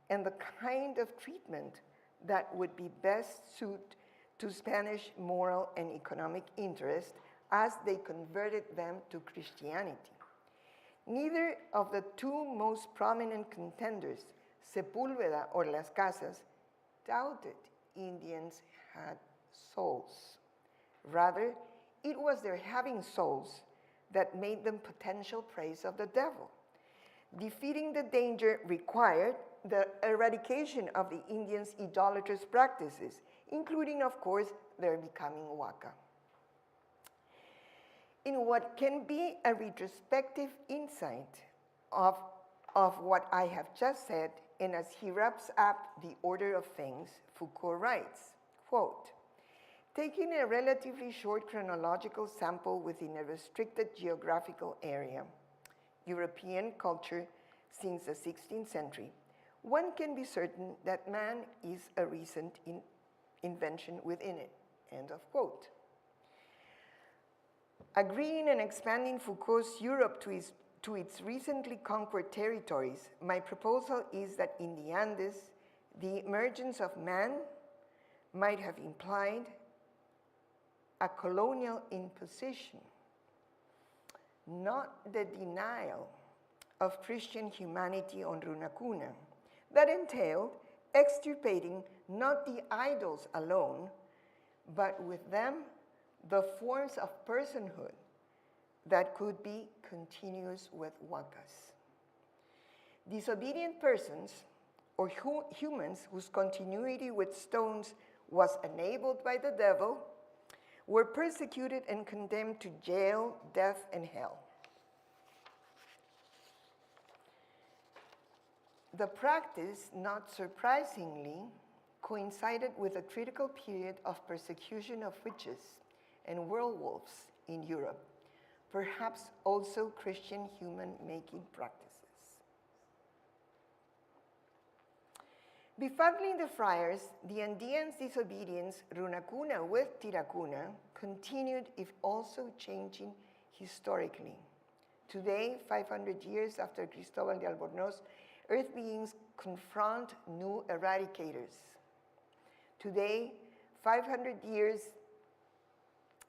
S5: and the kind of treatment that would be best suited to Spanish moral and economic interest as they converted them to Christianity. Neither of the two most prominent contenders, Sepúlveda or Las Casas, doubted Indians had souls. Rather, it was their having souls that made them potential prey of the devil. Defeating the danger required the eradication of the Indians' idolatrous practices, including, of course, their becoming Huaca. In what can be a retrospective insight of what I have just said, and as he wraps up the order of things, Foucault writes, quote, taking a relatively short chronological sample within a restricted geographical area, European culture since the 16th century, one can be certain that man is a recent invention within it, end of quote. Agreeing and expanding Foucault's Europe to its recently conquered territories, my proposal is that in the Andes, the emergence of man might have implied a colonial imposition, not the denial of Christian humanity on Runakuna, that entailed extirpating not the idols alone, but with them the forms of personhood that could be continuous with Huacas. Disobedient persons, or humans whose continuity with stones was enabled by the devil, were persecuted and condemned to jail, death, and hell. The practice, not surprisingly, coincided with a critical period of persecution of witches and werewolves in Europe, perhaps also Christian human-making practices. Befuddling the friars, the Andeans' disobedience, Runakuna with Tirakuna, continued, if also changing historically. Today, 500 years after Cristóbal de Albornoz, earth beings confront new eradicators. Today, 500 years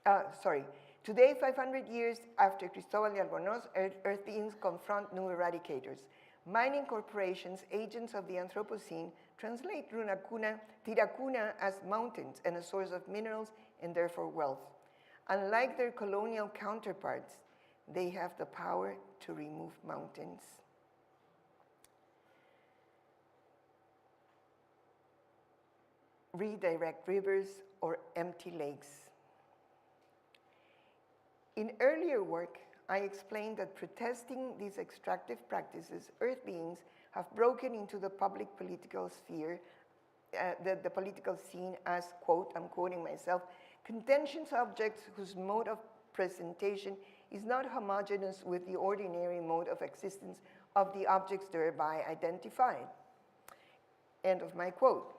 S5: after Cristóbal de Albornoz, earth beings confront new eradicators. Mining corporations, agents of the Anthropocene, translate Tirakuna as mountains and a source of minerals and therefore wealth. Unlike their colonial counterparts, they have the power to remove mountains. redirect rivers, or empty lakes. In earlier work, I explained that protesting these extractive practices, earth beings have broken into the public political sphere, the political scene as, quote, I'm quoting myself, contentious objects whose mode of presentation is not homogeneous with the ordinary mode of existence of the objects thereby identified. End of my quote.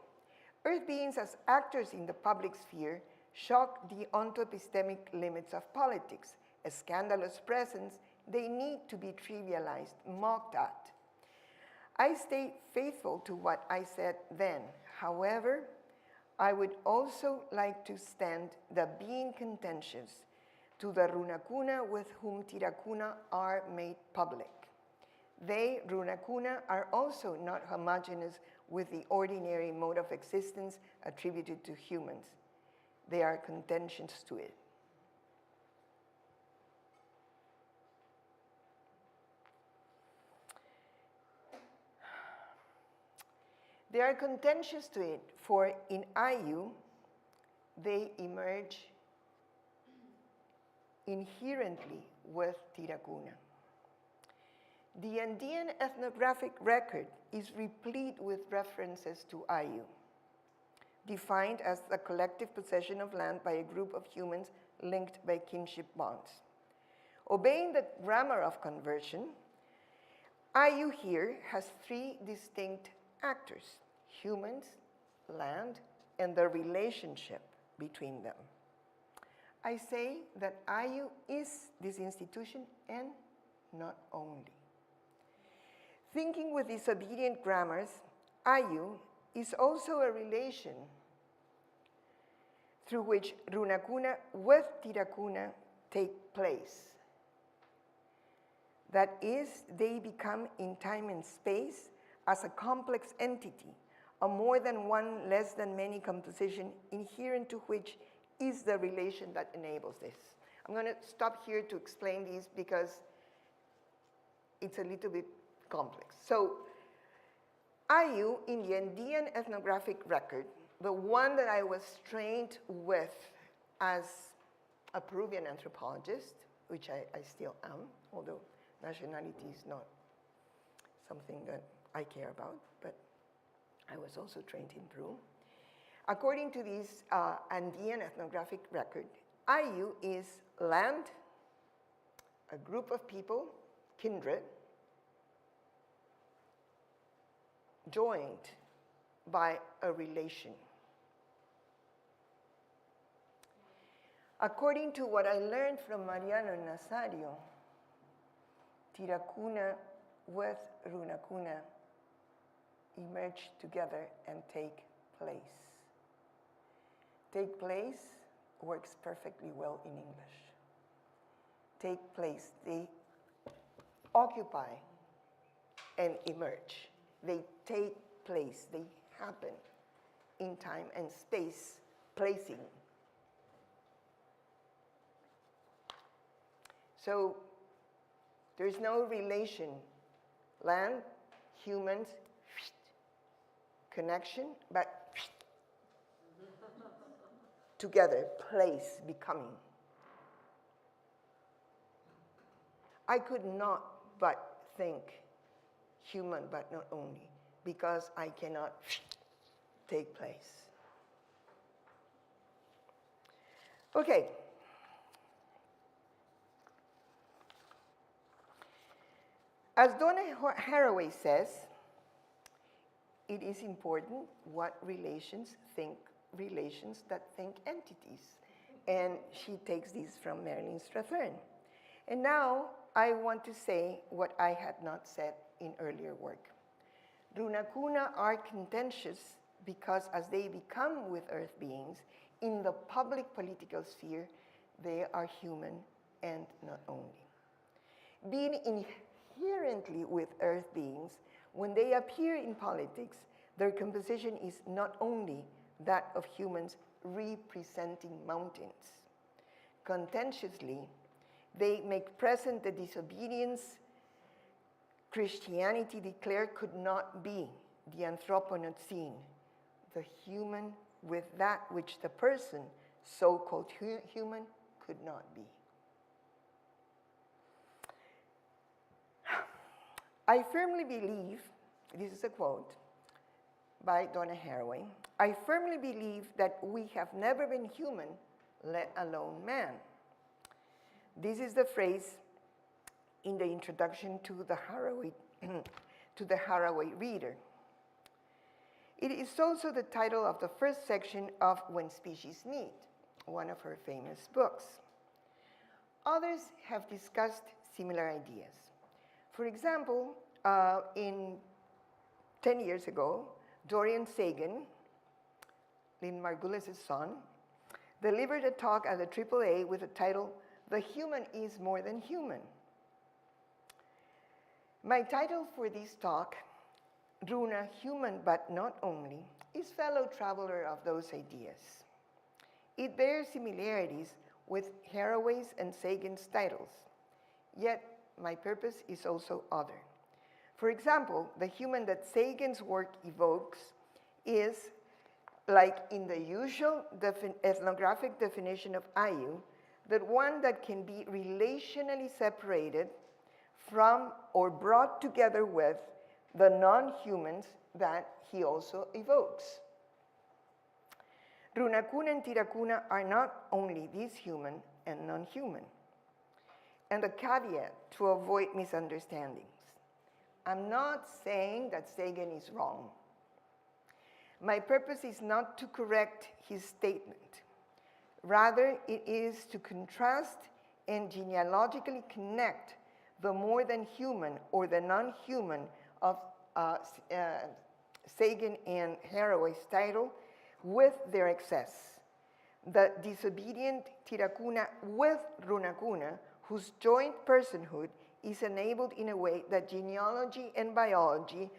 S5: Earth beings as actors in the public sphere shock the onto-epistemic limits of politics. A scandalous presence, they need to be trivialized, mocked at. I stay faithful to what I said then. However, I would also like to stand the being contentious to the runakuna with whom tirakuna are made public. They, runakuna, are also not homogeneous with the ordinary mode of existence attributed to humans. They are contentious to it. They are contentious to it, for in Ayu, they emerge inherently with tirakuna. The Andean ethnographic record is replete with references to Ayu, defined as the collective possession of land by a group of humans linked by kinship bonds. Obeying the grammar of conversion, Ayu here has three distinct actors: humans, land, and the relationship between them. I say that Ayu is this institution and not only. Thinking with disobedient grammars, Ayu is also a relation through which runakuna with tirakuna take place. That is, they become in time and space as a complex entity, a more than one, less than many composition, inherent to which is the relation that enables this. I'm going to stop here to explain these because it's a little bit complex. So, Ayu, in the Andean ethnographic record, the one that I was trained with as a Peruvian anthropologist, which I still am, although nationality is not something that I care about, but I was also trained in Peru. According to this Andean ethnographic record, Ayu is land, a group of people, kindred, joined by a relation. According to what I learned from Mariano and Nazario, tirakuna with runakuna emerge together and take place. Take place works perfectly well in English. Take place, they occupy and emerge. They take place, they happen in time and space, placing. So there's no relation, land, humans, connection, but together, place, becoming. I could not but think human, but not only, because I cannot take place. Okay. As Donna Haraway says, it is important what relations that think entities. And she takes these from Marilyn Strathern. And now I want to say what I had not said in earlier work. Runakuna are contentious because as they become with earth beings, in the public political sphere, they are human and not only. Being inherently with earth beings, when they appear in politics, their composition is not only that of humans representing mountains. Contentiously, they make present the disobedience Christianity declared could not be the anthroponaut scene, the human with that which the person, so-called human, could not be. I firmly believe, this is a quote by Donna Haraway, I firmly believe that we have never been human, let alone man. This is the phrase in the introduction to the Haraway Reader. It is also the title of the first section of When Species Meet, one of her famous books. Others have discussed similar ideas. For example, 10 years ago, Dorian Sagan, Lynn Margulis's son, delivered a talk at the AAA with the title, The Human is More Than Human. My title for this talk, Runa, Human But Not Only, is fellow traveler of those ideas. It bears similarities with Haraway's and Sagan's titles, yet my purpose is also other. For example, the human that Sagan's work evokes is, like in the usual ethnographic definition of Ayu, that one that can be relationally separated from or brought together with the non-humans that he also evokes. Runakuna and Tirakuna are not only these human and non-human. And a caveat to avoid misunderstandings. I'm not saying that Sagan is wrong. My purpose is not to correct his statement. Rather, it is to contrast and genealogically connect the more than human or the non-human of Sagan and Haraway's title with their excess. The disobedient Tirakuna with Runakuna, whose joint personhood is enabled in a way that genealogy and biology,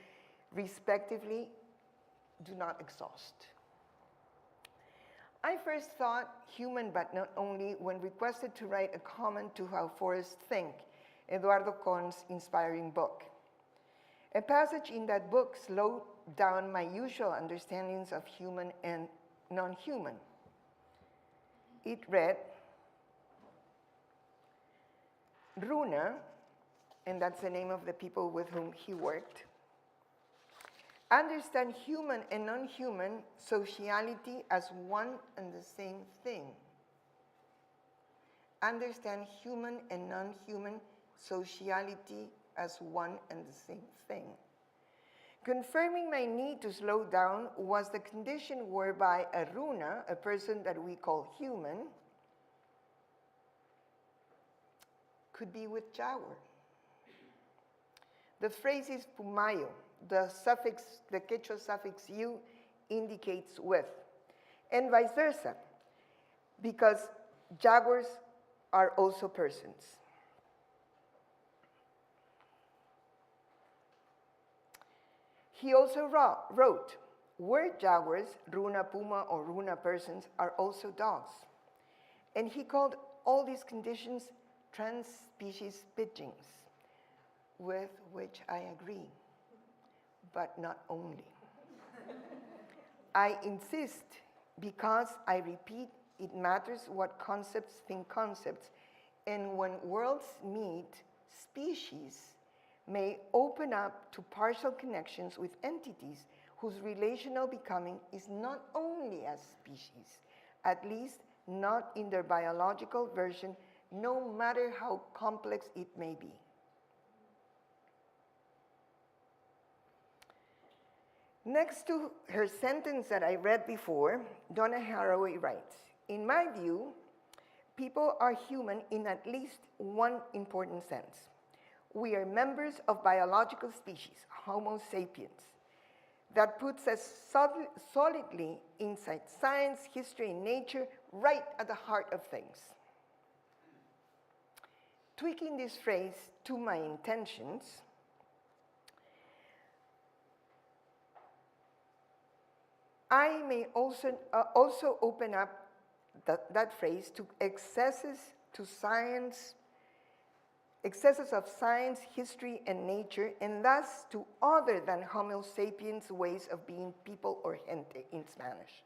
S5: respectively, do not exhaust. I first thought human but not only when requested to write a comment to How Forests Think, Eduardo Con's inspiring book. A passage in that book slowed down my usual understandings of human and non-human. It read, Runa, and that's the name of the people with whom he worked, understand human and non-human sociality as one and the same thing. Understand human and non-human sociality as one and the same thing. Confirming my need to slow down was the condition whereby a Runa, a person that we call human, could be with jaguar. The phrase is pumayo. The Quechua suffix "u" indicates with, and vice versa, because jaguars are also persons. He also wrote, were jaguars, Runa puma or Runa persons, are also dogs. And he called all these conditions trans-species pitchings, with which I agree, but not only. I insist because I repeat, it matters what concepts think concepts, and when worlds meet, species may open up to partial connections with entities whose relational becoming is not only as species, at least not in their biological version, no matter how complex it may be. Next to her sentence that I read before, Donna Haraway writes, in my view, people are human in at least one important sense. We are members of biological species, Homo sapiens. That puts us solidly inside science, history, and nature, right at the heart of things. Tweaking this phrase to my intentions, I may also open up that phrase to excesses of science, history, and nature, and thus to other than Homo sapiens ways of being people or gente in Spanish.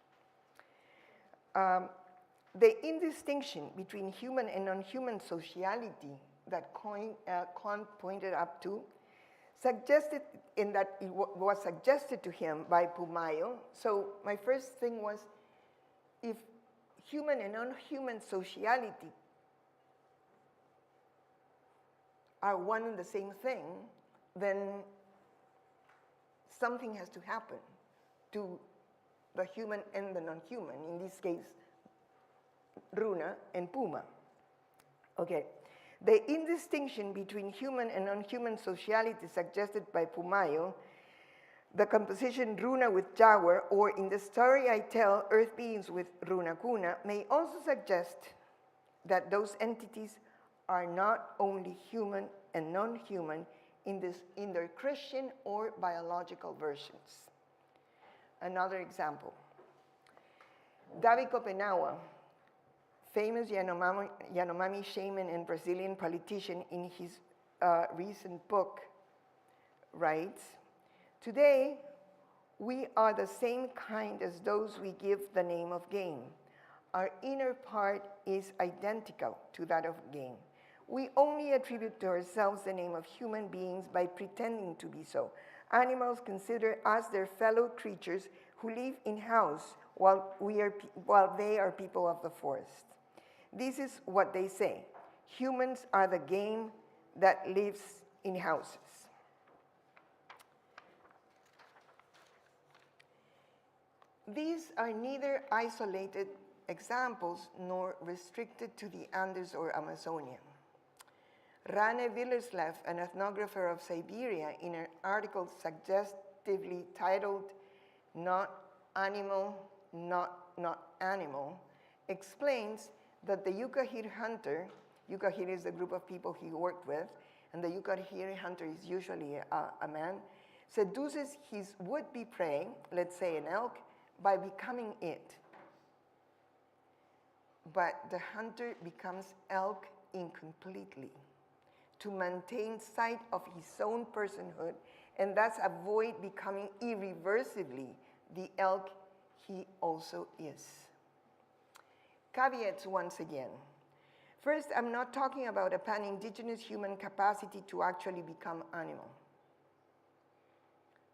S5: the indistinction between human and non-human sociality that Kant pointed up to, suggested in that it was suggested to him by Pumayo. So my first thing was, if human and non-human sociality are one and the same thing, then something has to happen to the human and the non-human, in this case, Runa and Puma. Okay. The indistinction between human and non-human sociality suggested by Pumayo, the composition Runa with Jaguar, or in the story I tell, Earth beings with Runa Kuna, may also suggest that those entities are not only human and non-human in their Christian or biological versions. Another example. Davi Kopenawa, famous Yanomami shaman and Brazilian politician, in his recent book, writes, "Today, we are the same kind as those we give the name of game. Our inner part is identical to that of game. We only attribute to ourselves the name of human beings by pretending to be so. Animals consider us their fellow creatures who live in house while they are people of the forest. This is what they say. Humans are the game that lives in houses." These are neither isolated examples nor restricted to the Andes or Amazonia. Rane Willerslev, an ethnographer of Siberia, in an article suggestively titled "Not Animal, Not Animal," explains that the Yukahir hunter, Yukahir is the group of people he worked with, and the Yukahir hunter is usually a man, seduces his would-be prey, let's say an elk, by becoming it. But the hunter becomes elk incompletely to maintain sight of his own personhood and thus avoid becoming irreversibly the elk he also is. Caveats once again. First, I'm not talking about a pan-indigenous human capacity to actually become animal.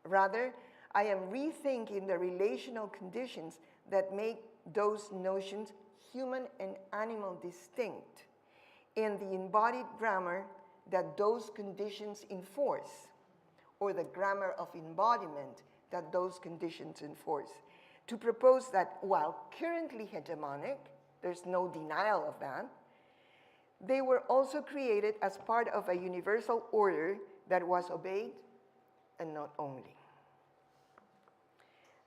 S5: Rather, I am rethinking the relational conditions that make those notions human and animal distinct, and the embodied grammar that those conditions enforce, or the grammar of embodiment that those conditions enforce, to propose that while currently hegemonic, there's no denial of that, they were also created as part of a universal order that was obeyed and not only.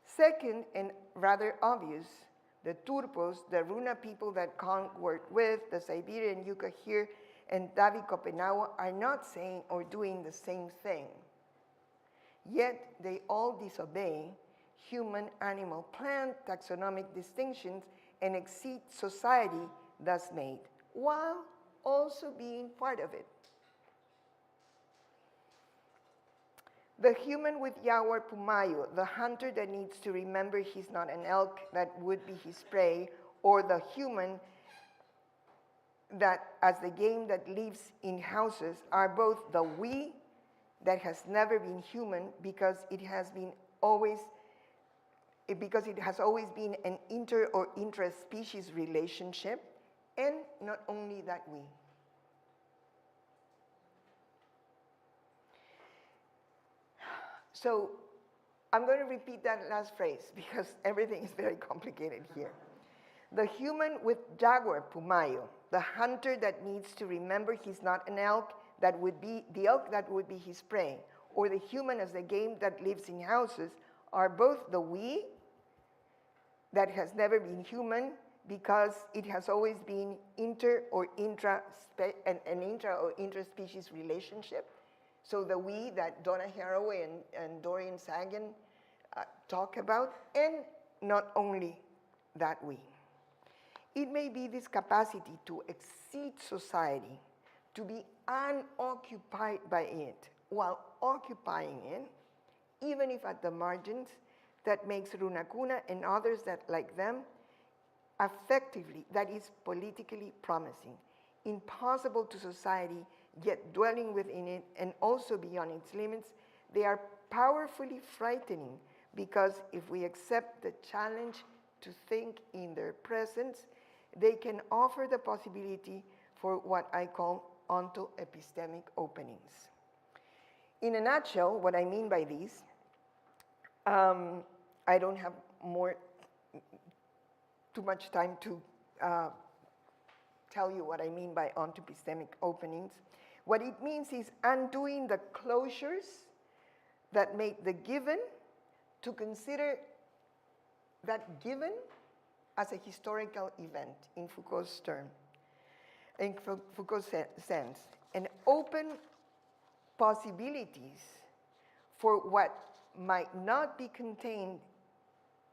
S5: Second, and rather obvious, the Turpos, the Runa people that Kant worked with, the Siberian Yukahir, and Davi Kopenawa are not saying or doing the same thing. Yet they all disobey human, animal, plant taxonomic distinctions and exceed society thus made, while also being part of it. The human with Jaguar Pumayo, the hunter that needs to remember he's not an elk that would be his prey, or the human that as the game that lives in houses, are both the we that has never been human because it has always been an inter or intra-species relationship, and not only that we. So I'm going to repeat that last phrase because everything is very complicated here. The human with Jaguar Pumayo, the hunter that needs to remember he's not an elk that would be the elk that would be his prey, or the human as the game that lives in houses, are both the we that has never been human because it has always been inter or intra-species relationship. So the we that Donna Haraway and Dorian Sagan talk about, and not only that we. It may be this capacity to exceed society, to be unoccupied by it, while occupying it, even if at the margins, that makes Runakuna and others that like them affectively, that is politically promising, impossible to society, yet dwelling within it and also beyond its limits, they are powerfully frightening because if we accept the challenge to think in their presence, they can offer the possibility for what I call onto-epistemic openings. In a nutshell, what I mean by these, I don't have too much time to tell you what I mean by onto-epistemic openings. What it means is undoing the closures that make the given to consider that given as a historical event in Foucault's term, in Foucault's sense, and open possibilities for what might not be contained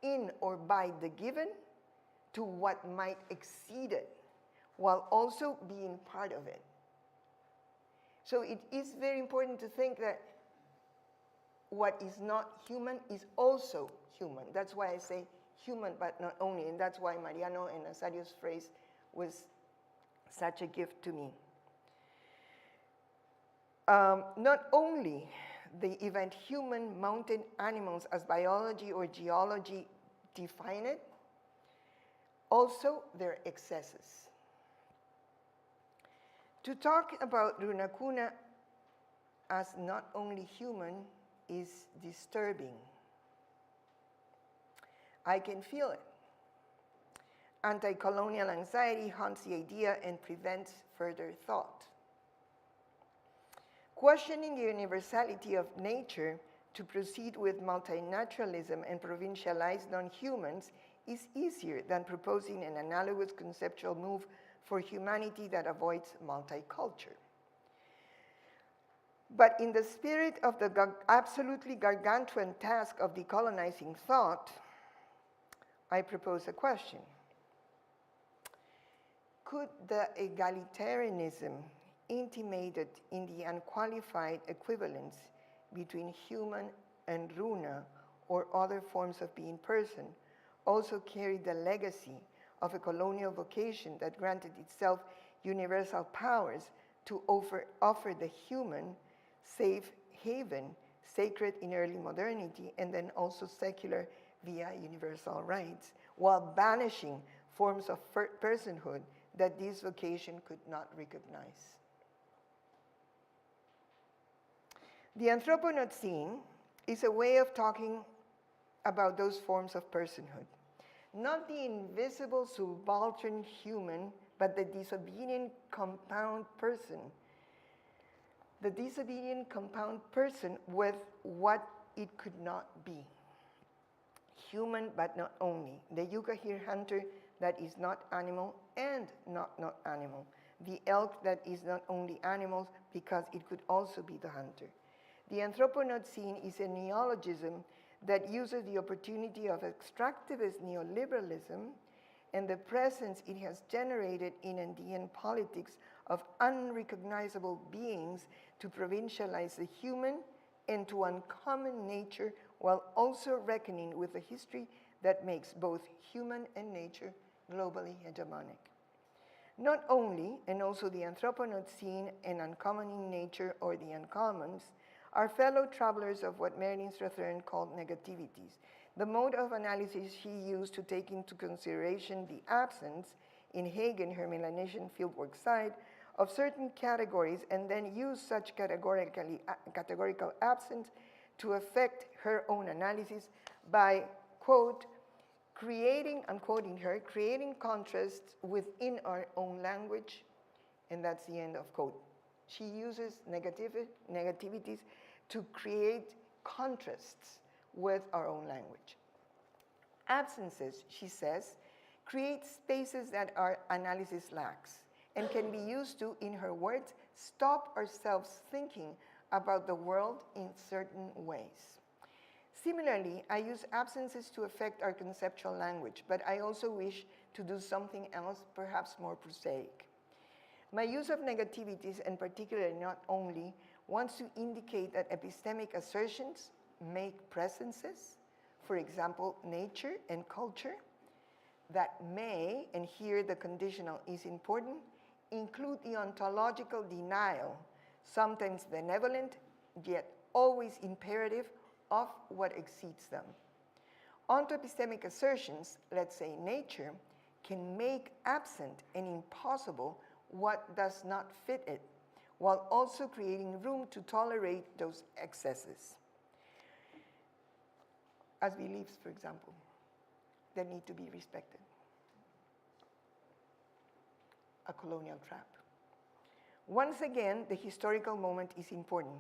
S5: in or by the given to what might exceed it, while also being part of it. So it is very important to think that what is not human is also human. That's why I say human, but not only, and that's why Mariano and Anastasia's phrase was such a gift to me. Not only the event human mountain animals as biology or geology define it, also their excesses. To talk about Runakuna as not only human is disturbing. I can feel it. Anti-colonial anxiety haunts the idea and prevents further thought. Questioning the universality of nature to proceed with multinaturalism and provincialized non-humans is easier than proposing an analogous conceptual move for humanity that avoids multiculture. But in the spirit of the absolutely gargantuan task of decolonizing thought, I propose a question. Could the egalitarianism intimated in the unqualified equivalence between human and runa or other forms of being person also carry the legacy of a colonial vocation that granted itself universal powers to offer the human safe haven, sacred in early modernity, and then also secular via universal rights, while banishing forms of personhood that this vocation could not recognize? The anthroponaut scene is a way of talking about those forms of personhood. Not the invisible subaltern human, but the disobedient compound person. The disobedient compound person with what it could not be. Human, but not only. The Yukahir hunter that is not animal and not animal. The elk that is not only animals because it could also be the hunter. The anthroponaut scene is a neologism that uses the opportunity of extractivist neoliberalism and the presence it has generated in Andean politics of unrecognizable beings to provincialize the human and to uncommon nature, while also reckoning with a history that makes both human and nature globally hegemonic. Not only, and also the anthroponaut scene and uncommoning nature or the uncommons, are fellow travelers of what Merlin Strathern called negativities, the mode of analysis she used to take into consideration the absence, in Hagen, her Melanesian fieldwork side, of certain categories, and then use such categorical absence to affect her own analysis by, quote, creating, I'm quoting her, creating contrasts within our own language, and that's the end of quote. She uses negativities to create contrasts with our own language. Absences, she says, create spaces that our analysis lacks and can be used to, in her words, stop ourselves thinking about the world in certain ways. Similarly, I use absences to affect our conceptual language, but I also wish to do something else, perhaps more prosaic. My use of negativities, and particularly not only, wants to indicate that epistemic assertions make presences, for example, nature and culture, that may, and here the conditional is important, include the ontological denial, sometimes benevolent, yet always imperative, of what exceeds them. Onto-epistemic assertions, let's say nature, can make absent and impossible what does not fit it, while also creating room to tolerate those excesses. As beliefs, for example, that need to be respected. A colonial trap. Once again, the historical moment is important.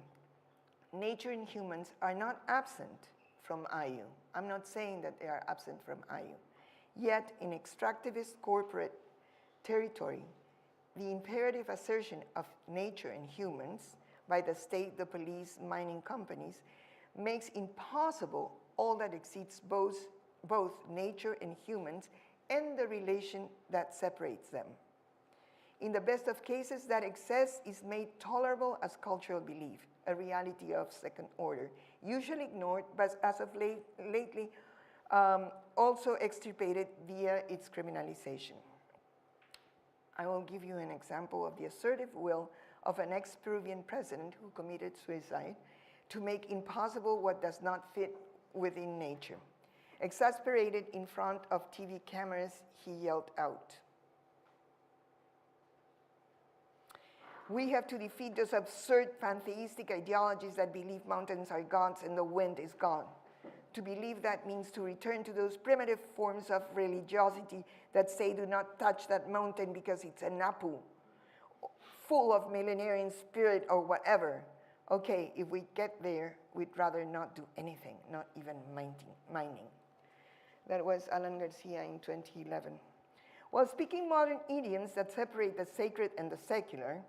S5: Nature and humans are not absent from IU. I'm not saying that they are absent from IU. Yet, in extractivist corporate territory, the imperative assertion of nature and humans by the state, the police, mining companies, makes impossible all that exceeds both nature and humans and the relation that separates them. In the best of cases, that excess is made tolerable as cultural belief, a reality of second order, usually ignored, but as of lately also extirpated via its criminalization. I will give you an example of the assertive will of an ex-Peruvian president who committed suicide to make impossible what does not fit within nature. Exasperated in front of TV cameras, he yelled out, "We have to defeat those absurd pantheistic ideologies that believe mountains are gods and the wind is God. To believe that means to return to those primitive forms of religiosity that say do not touch that mountain because it's a napu, full of millenarian spirit or whatever. Okay, if we get there, we'd rather not do anything, not even mining." That was Alan Garcia in 2011. While speaking modern idioms that separate the sacred and the secular,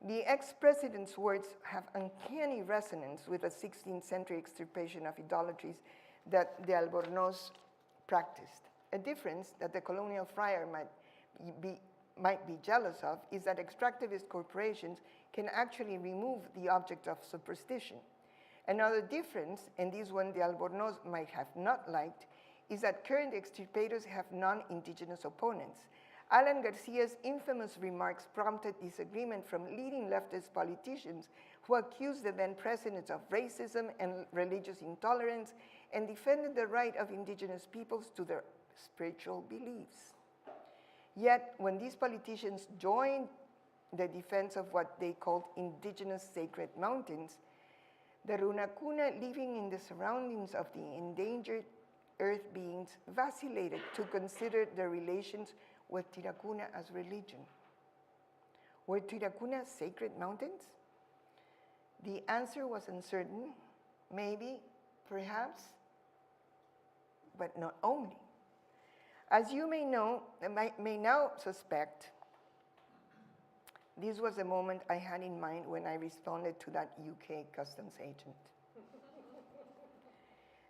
S5: the ex-president's words have uncanny resonance with the 16th century extirpation of idolatries that the Albornoz practiced. A difference that the colonial friar might be jealous of is that extractivist corporations can actually remove the object of superstition. Another difference, and this one the Albornoz might have not liked, is that current extirpators have non-indigenous opponents. Alan Garcia's infamous remarks prompted disagreement from leading leftist politicians who accused the then president of racism and religious intolerance and defended the right of indigenous peoples to their spiritual beliefs. Yet, when these politicians joined the defense of what they called indigenous sacred mountains, the Runakuna living in the surroundings of the endangered earth beings vacillated to consider their relations with Tirakuna as religion. Were Tirakuna sacred mountains? The answer was uncertain, maybe, perhaps, but not only. As you may know, may now suspect, this was the moment I had in mind when I responded to that UK customs agent.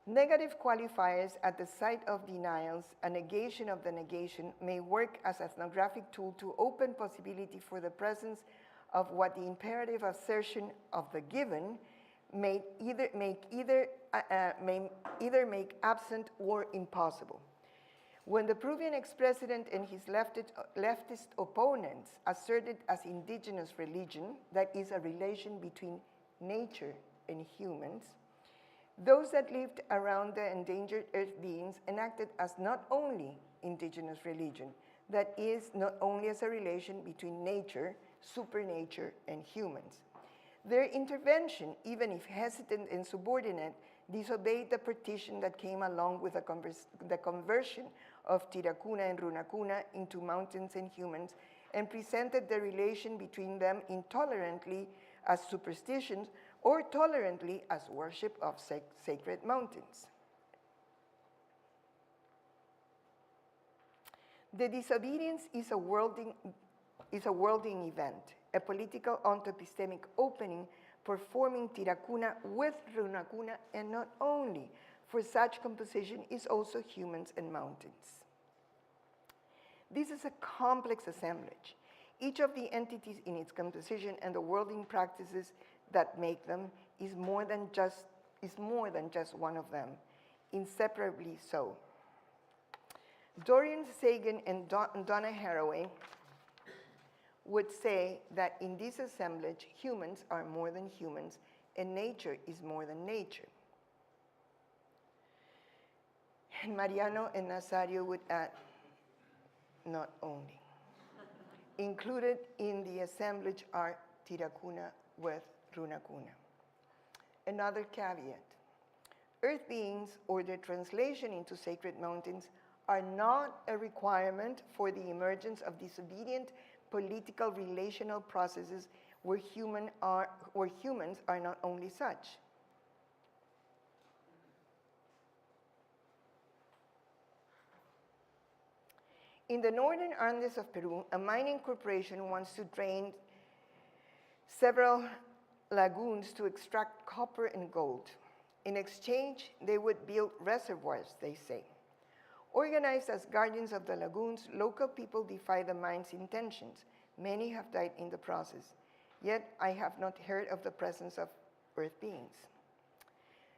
S5: Negative qualifiers at the site of denials, a negation of the negation, may work as an ethnographic tool to open possibility for the presence of what the imperative assertion of the given may either make absent or impossible. When the Peruvian ex-president and his leftist opponents asserted as indigenous religion, that is a relation between nature and humans, those that lived around the endangered earth beings enacted as not only indigenous religion, that is, not only as a relation between nature, supernature, and humans. Their intervention, even if hesitant and subordinate, disobeyed the partition that came along with the conversion of Tirakuna and Runakuna into mountains and humans, and presented the relation between them intolerantly as superstitions or tolerantly as worship of sacred mountains. The disobedience is a worlding event, a political onto-epistemic opening performing Tirakuna with Runakuna, and not only, for such composition is also humans and mountains. This is a complex assemblage. Each of the entities in its composition and the worlding practices that make them is more than just one of them, inseparably so. Dorian Sagan and Donna Haraway would say that in this assemblage, humans are more than humans, and nature is more than nature. And Mariano and Nazario would add, not only. Included in the assemblage are Tirakuna with Runakuna. Another caveat. Earth beings, or their translation into sacred mountains, are not a requirement for the emergence of disobedient political relational processes where humans are not only such. In the northern Andes of Peru, a mining corporation wants to drain several lagoons to extract copper and gold. In exchange, they would build reservoirs, they say. Organized as guardians of the lagoons, local people defy the mine's intentions. Many have died in the process. Yet, I have not heard of the presence of earth beings.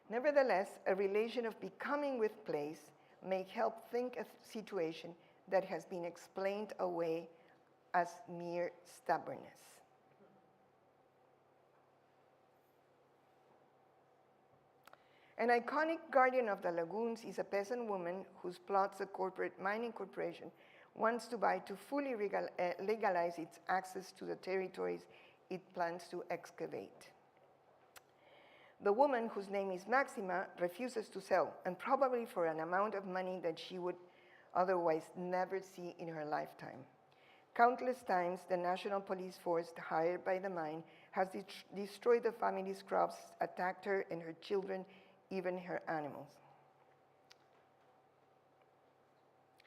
S5: Nevertheless, a relation of becoming with place may help think a situation that has been explained away as mere stubbornness. An iconic guardian of the lagoons is a peasant woman whose plots the corporate mining corporation wants to buy to fully legalize its access to the territories it plans to excavate. The woman, whose name is Maxima, refuses to sell, and probably for an amount of money that she would otherwise never see in her lifetime. Countless times, the national police force hired by the mine has destroyed the family's crops, attacked her and her children, even her animals.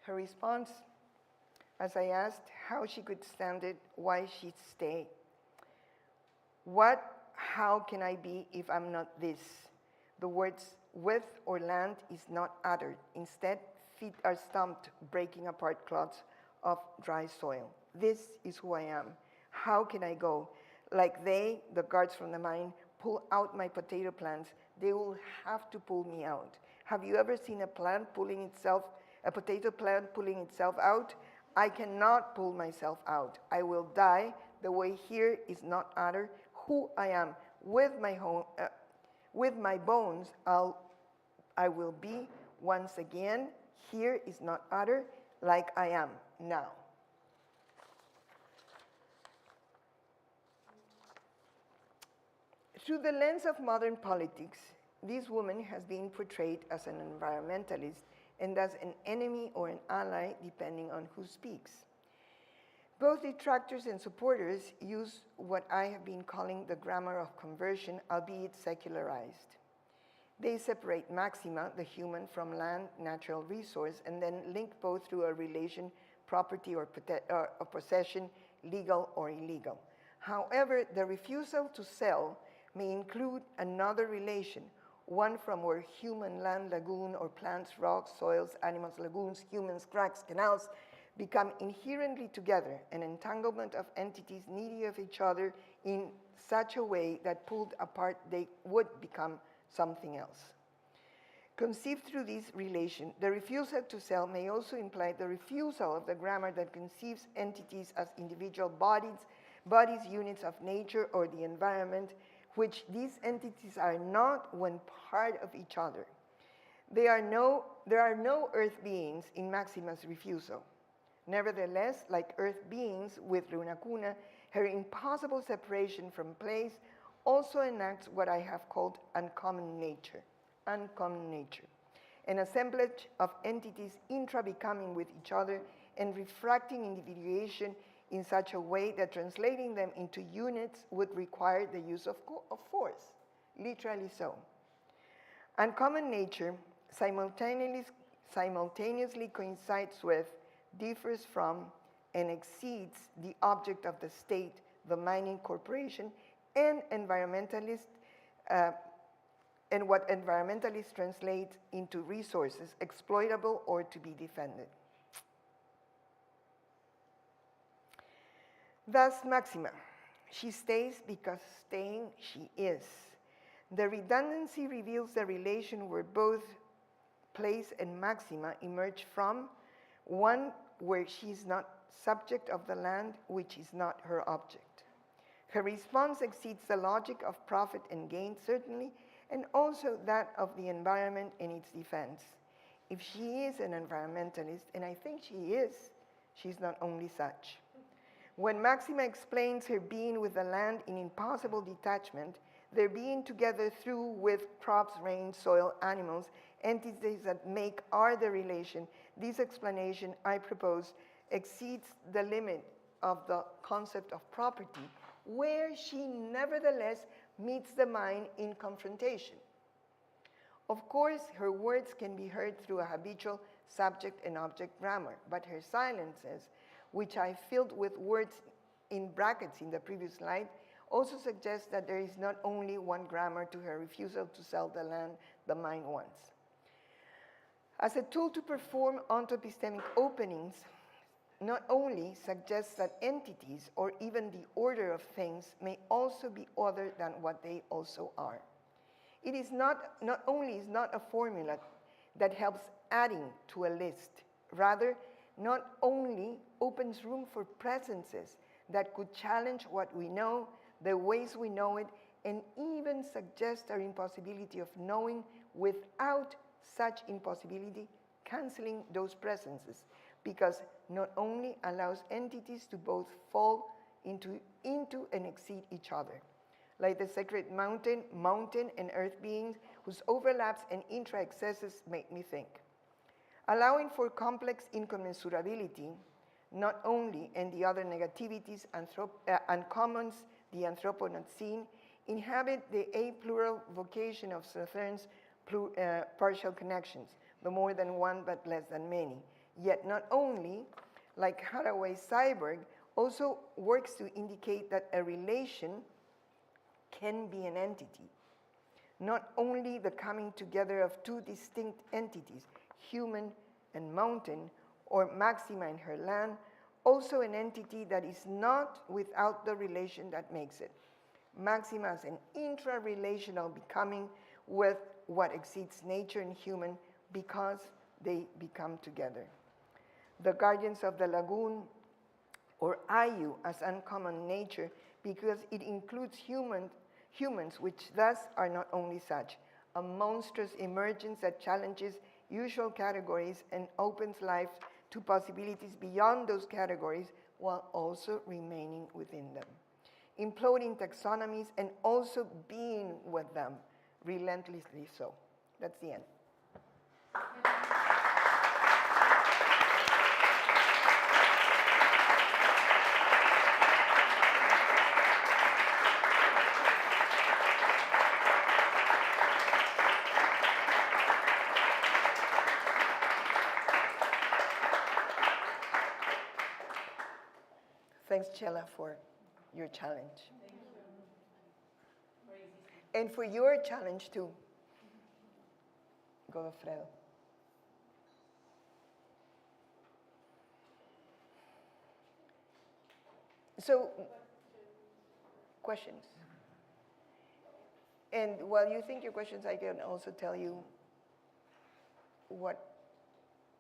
S5: Her response, as I asked how she could stand it, why she'd stay. How can I be if I'm not this? The words with or land is not uttered. Instead, feet are stomped, breaking apart clods of dry soil. This is who I am. How can I go? Like they, the guards from the mine, pull out my potato plants, they will have to pull me out. Have you ever seen a potato plant pulling itself out? I cannot pull myself out. I will die. The way here is not utter. Who I am. With my bones, I will be once again. Here is not utter, like I am now. Through the lens of modern politics, this woman has been portrayed as an environmentalist and as an enemy or an ally, depending on who speaks. Both detractors and supporters use what I have been calling the grammar of conversion, albeit secularized. They separate Maxima, the human, from land, natural resource, and then link both through a relation, property or possession, legal or illegal. However, the refusal to sell may include another relation, one from where human, land, lagoon, or plants, rocks, soils, animals, lagoons, humans, cracks, canals, become inherently together, an entanglement of entities needy of each other in such a way that pulled apart they would become something else. Conceived through this relation, the refusal to sell may also imply the refusal of the grammar that conceives entities as individual bodies, units of nature or the environment, which these entities are not when part of each other. There are no earth beings in Maxima's refusal. Nevertheless, like earth beings with Runakuna, her impossible separation from place also enacts what I have called uncommon nature, an assemblage of entities intra-becoming with each other and refracting individuation in such a way that translating them into units would require the use of force, literally so. Uncommon nature simultaneously coincides with, differs from, and exceeds the object of the state, the mining corporation, and what environmentalists translate into resources, exploitable or to be defended. Thus, Maxima, she stays because staying she is. The redundancy reveals the relation where both place and Maxima emerge from, one where she is not subject of the land, which is not her object. Her response exceeds the logic of profit and gain, certainly, and also that of the environment and its defense. If she is an environmentalist, and I think she is, she's not only such. When Maxima explains her being with the land in impossible detachment, their being together through with crops, rain, soil, animals, entities that make are the relation, this explanation, I propose, exceeds the limit of the concept of property, where she nevertheless meets the mind in confrontation. Of course, her words can be heard through a habitual subject and object grammar, but her silences, which I filled with words in brackets in the previous slide, also suggest that there is not only one grammar to her refusal to sell the land the mind wants. As a tool to perform onto-epistemic openings, not only suggests that entities or even the order of things may also be other than what they also are. It is not only is not a formula that helps adding to a list, rather, not only opens room for presences that could challenge what we know, the ways we know it, and even suggest our impossibility of knowing without such impossibility canceling those presences, because not only allows entities to both fall into and exceed each other, like the sacred mountain and earth beings whose overlaps and intra-excesses make me think. Allowing for complex incommensurability, not only and the other negativities and commons the anthroponaut scene, inhabit the a-plural vocation of Sauterne's partial connections, the more than one but less than many. Yet not only, like Haraway's cyborg, also works to indicate that a relation can be an entity. Not only the coming together of two distinct entities, human and mountain, or Maxima and her land, also an entity that is not without the relation that makes it. Maxima as an intra-relational becoming with what exceeds nature and human because they become together. The guardians of the lagoon, or Ayu as uncommon nature, because it includes humans, which thus are not only such, a monstrous emergence that challenges usual categories and opens life to possibilities beyond those categories while also remaining within them. Imploding taxonomies and also being with them, relentlessly so. That's the end. Thanks, Chela, for your challenge.
S4: Thank you.
S5: And for your challenge, too, Godofredo. So, questions? And while you think your questions, I can also tell you what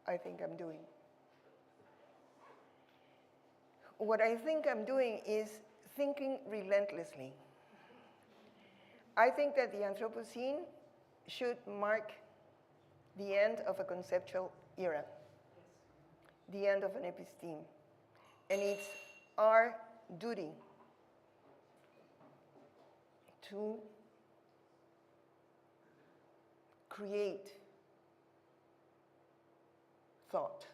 S5: I think I'm doing. What I think I'm doing is thinking relentlessly. I think that the Anthropocene should mark the end of a conceptual era, the end of an episteme. And it's our duty to create thought.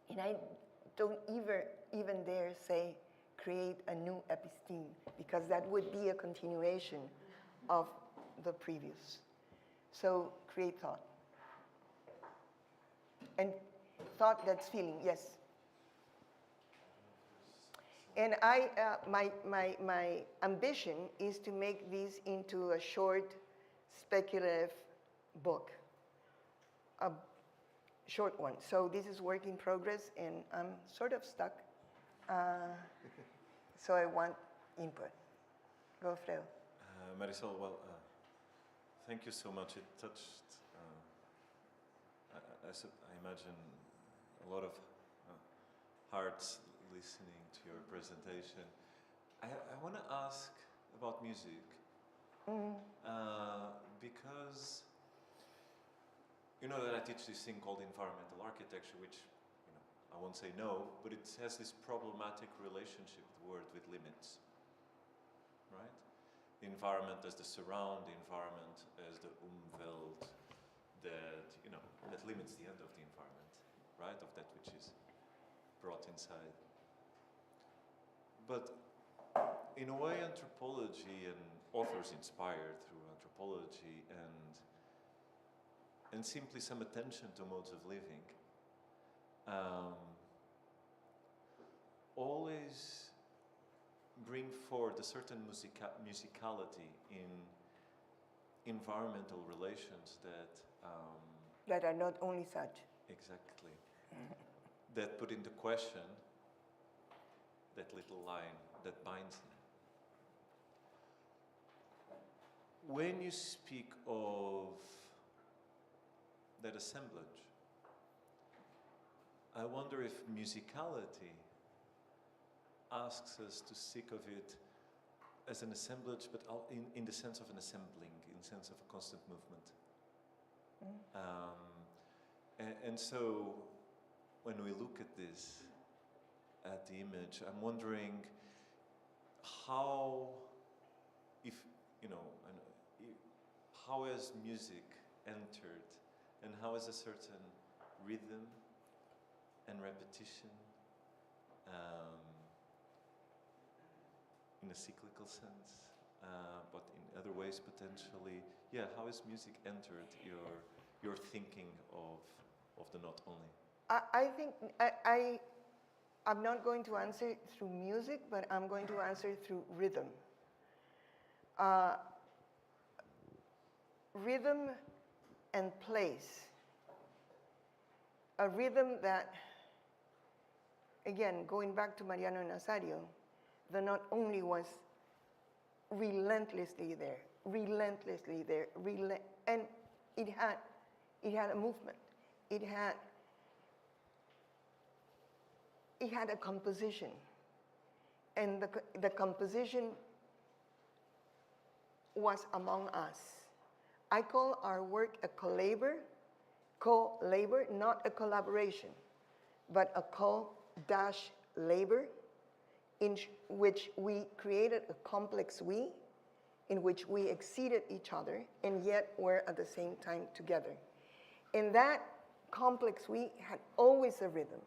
S5: And I don't even dare say create a new episteme, because that would be a continuation of the previous. So create thought. And thought that's feeling, yes. And my ambition is to make this into a short, speculative book, a short one. So this is work in progress, and I'm sort of stuck. So I want input. Godofredo.
S1: Marisol, well, thank you so much. It touched, I imagine, a lot of hearts listening to your presentation. I want to ask about music because you know that I teach this thing called environmental architecture, which I won't say no, but it has this problematic relationship, the word, with limits, right? The environment as the surround, the environment as the Umwelt, that limits the end of the environment, right? Of that which is brought inside. But in a way, anthropology and authors inspired through anthropology and simply some attention to modes of living always bring forward a certain musicality in environmental relations
S5: that are not only such.
S1: Exactly. That put into question that little line that binds them. When you speak of that assemblage, I wonder if musicality asks us to think of it as an assemblage, but in the sense of an assembling, in the sense of a constant movement. And so, when we look at this, at the image, I'm wondering how has music entered, and how is a certain rhythm and repetition in a cyclical sense, but in other ways potentially. Yeah, how has music entered your thinking of the not only?
S5: I think I'm not going to answer through music, but I'm going to answer through rhythm. Rhythm and place. A rhythm that, again, going back to Mariano and Nazario, the not only was relentlessly there, and it had a movement. It had a composition, and the composition was among us. I call our work a co-labor, not a collaboration, but a co-labor in which we created a complex we, in which we exceeded each other and yet were at the same time together. And that complex we had always a rhythm,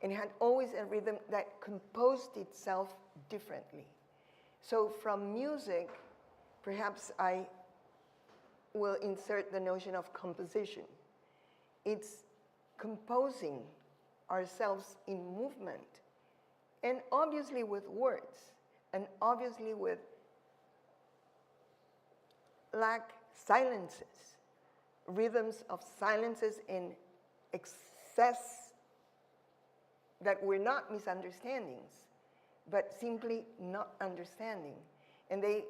S5: and had always a rhythm that composed itself differently. So from music, perhaps I will insert the notion of composition. It's composing ourselves in movement, and obviously with words, and obviously with silences, rhythms of silences in excess that were not misunderstandings, but simply not understanding. And they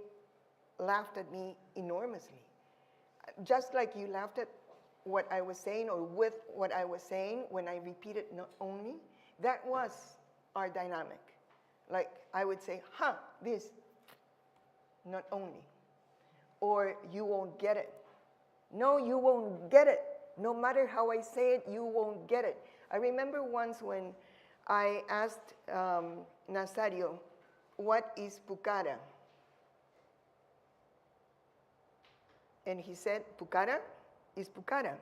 S5: laughed at me enormously. Just like you laughed at what I was saying, or with what I was saying when I repeated not only, that was our dynamic. Like I would say, this, not only. Or you won't get it. No, you won't get it. No matter how I say it, you won't get it. I remember once when I asked Nazario, what is pucara? And he said, pucara is pucara.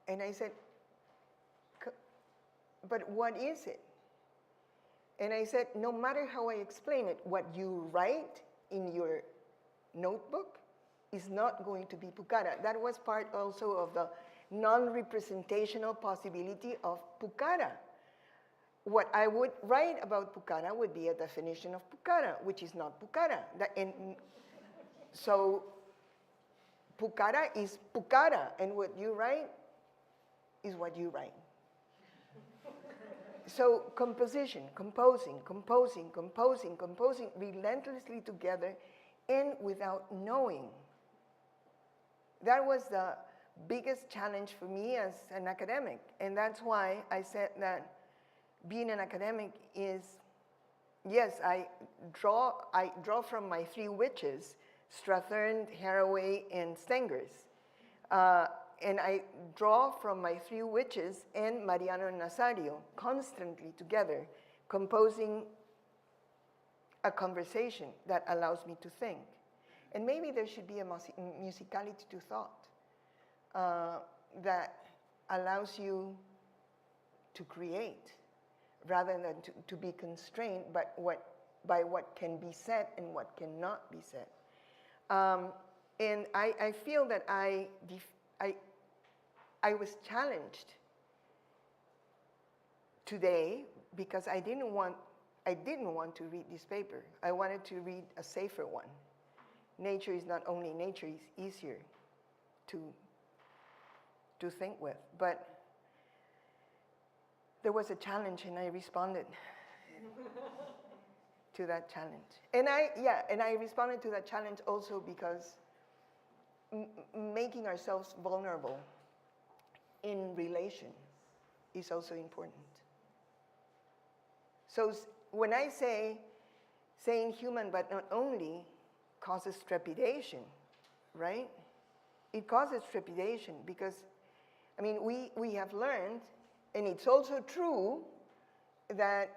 S5: And I said, but what is it? And I said, no matter how I explain it, what you write in your notebook is not going to be pucara. That was part also of the non-representational possibility of pucara. What I would write about pucara would be a definition of pucara, which is not pucara. So pucara is pucara, and what you write is what you write. So composition, composing relentlessly together and without knowing. That was the biggest challenge for me as an academic. And that's why I said that being an academic is, yes, I draw from my three witches, Strathern, Haraway, and Stengers. And I draw from my three witches and Mariano and Nazario constantly together, composing a conversation that allows me to think. And maybe there should be a musicality to thought that allows you to create rather than to be constrained by what can be said and what cannot be said. And I feel that I was challenged today because I didn't want to read this paper. I wanted to read a safer one. Nature is not only nature, it's easier to think with. But there was a challenge and I responded to that challenge. And I responded to that challenge also because making ourselves vulnerable in relation is also important. So when I say saying human but not only causes trepidation, right? It causes trepidation because, I mean, we have learned, and it's also true, that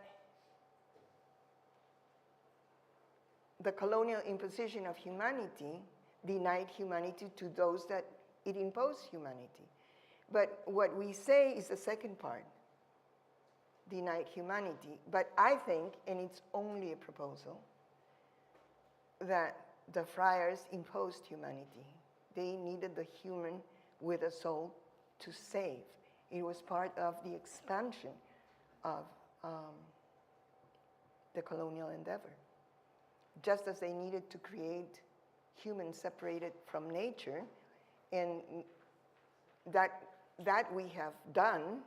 S5: the colonial imposition of humanity denied humanity to those that it imposed humanity. But what we say is the second part, denied humanity. But I think, and it's only a proposal, that the friars imposed humanity. They needed the human with a soul to save. It was part of the expansion of the colonial endeavor. Just as they needed to create humans separated from nature, and that we have done,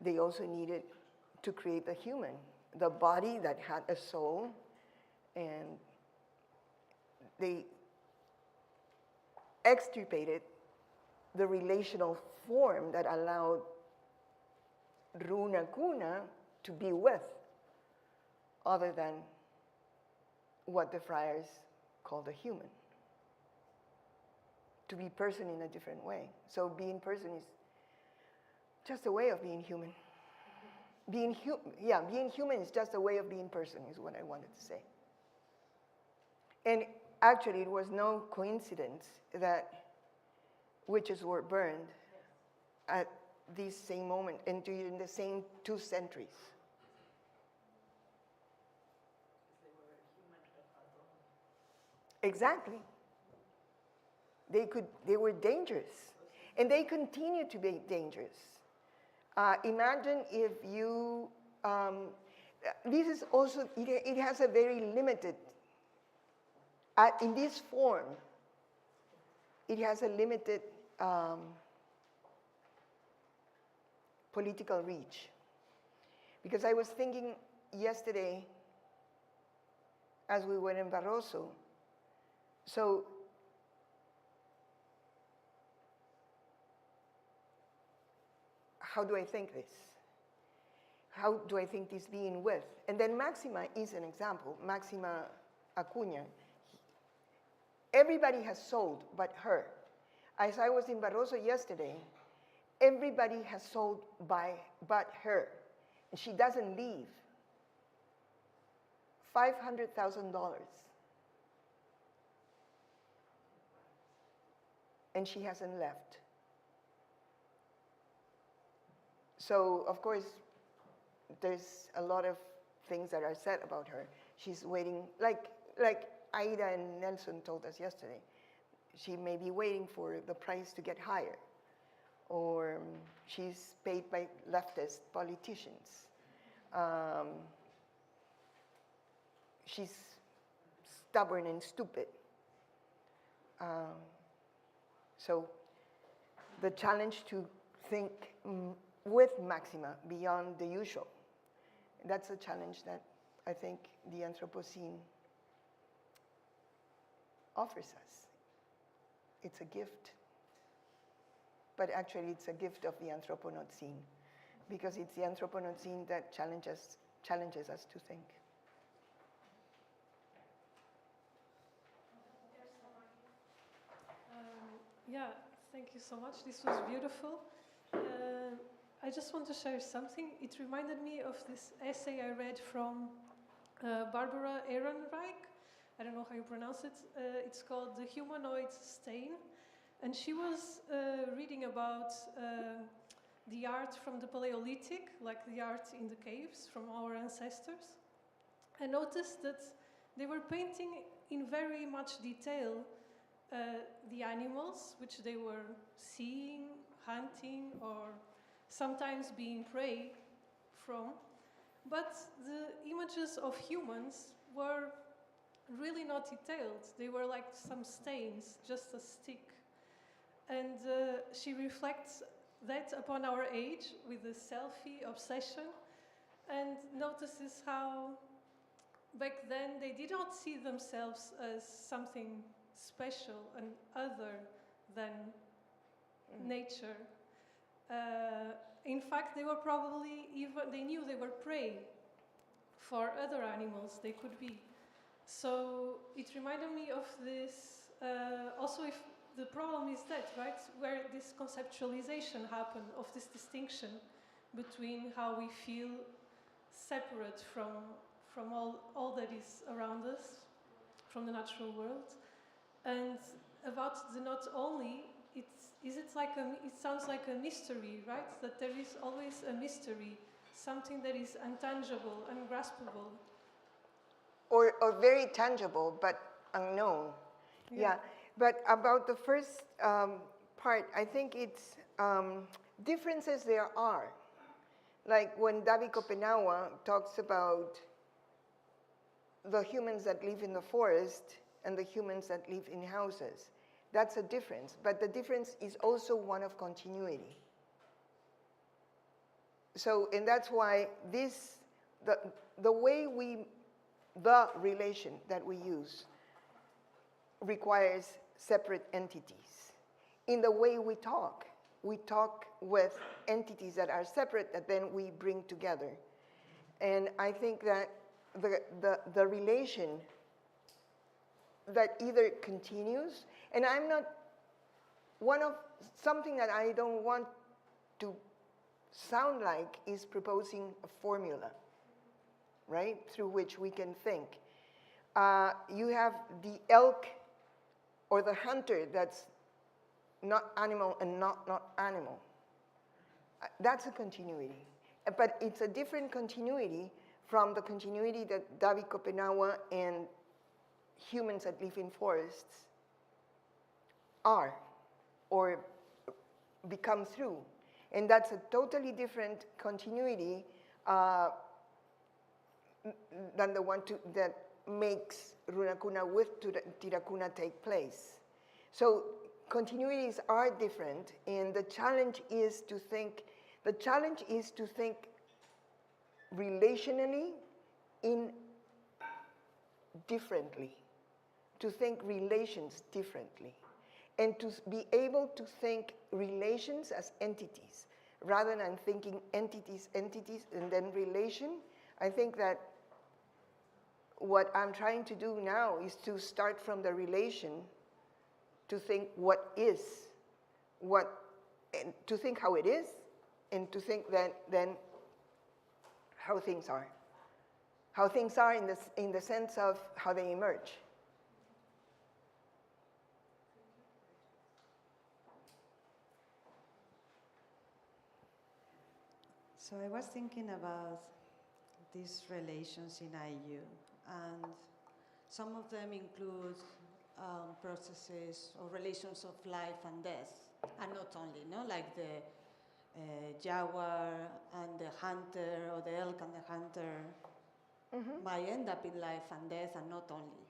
S5: they also needed to create the human, the body that had a soul, and they extirpated the relational form that allowed Runa Kuna to be with, other than what the friars called a human. To be person in a different way. So being person is just a way of being human. Being human is just a way of being person, is what I wanted to say. And actually, it was no coincidence that witches were burned at this same moment and during the same 2 centuries. Exactly. They were dangerous, and they continue to be dangerous. Imagine if you, this is also, it has a very limited, in this form, it has a limited political reach. Because I was thinking yesterday, as we were in Barroso, so how do I think this? How do I think this being with? And then Maxima is an example, Maxima Acuña. Everybody has sold but her. As I was in Barroso yesterday, everybody has sold but her. And she doesn't leave. $500,000. And she hasn't left. So, of course, there's a lot of things that are said about her. She's waiting, like Aida and Nelson told us yesterday. She may be waiting for the price to get higher. Or she's paid by leftist politicians. She's stubborn and stupid. So the challenge to think with Maxima beyond the usual, that's a challenge that I think the Anthropocene offers us. It's a gift. but actually it's a gift of the Anthroponocene, because it's the Anthroponocene that challenges us to think.
S6: Yeah, thank you so much. This was beautiful. I just want to share something. It reminded me of this essay I read from Barbara Ehrenreich. I don't know how you pronounce it. It's called The Humanoid Stain. And she was reading about the art from the Paleolithic, like the art in the caves from our ancestors. I noticed that they were painting in very much detail the animals which they were seeing, hunting, or sometimes being prey from. But the images of humans were really not detailed. They were like some stains, just a stick. And she reflects that upon our age with the selfie obsession, and notices how back then they did not see themselves as something special and other than nature. In fact, they were probably they knew they were prey for other animals they could be. So it reminded me of this, also if the problem is that, right, where this conceptualization happened of this distinction between how we feel separate from all that is around us, from the natural world, and about the not only, it sounds like a mystery, right? That there is always a mystery, something that is intangible, ungraspable.
S5: Or very tangible, but unknown. Yeah. But about the first part, I think it's differences there are. Like when David Kopenawa talks about the humans that live in the forest and the humans that live in houses, that's a difference. But the difference is also one of continuity. So, and that's why the relation that we use requires separate entities. In the way we talk with entities that are separate that then we bring together. And I think that the relation that either continues, and I'm not, something that I don't want to sound like is proposing a formula, right, through which we can think. You have the elk or the hunter that's not animal and not animal. That's a continuity. But it's a different continuity from the continuity that David Kopenawa and humans that live in forests are or become through. And that's a totally different continuity than the one that makes Runakuna with Tirakuna take place. So continuities are different, and the challenge is to think relationally differently, to think relations differently, and to be able to think relations as entities, rather than thinking entities, and then relation. I think that what I'm trying to do now is to start from the relation to think what is, and to think how it is, and to think then how things are. How things are in the sense of how they emerge.
S3: So I was thinking about these relations in IU, and some of them include processes or relations of life and death, and not only, no, like the jaguar and the hunter, or the elk and the hunter might end up in life and death, and not only.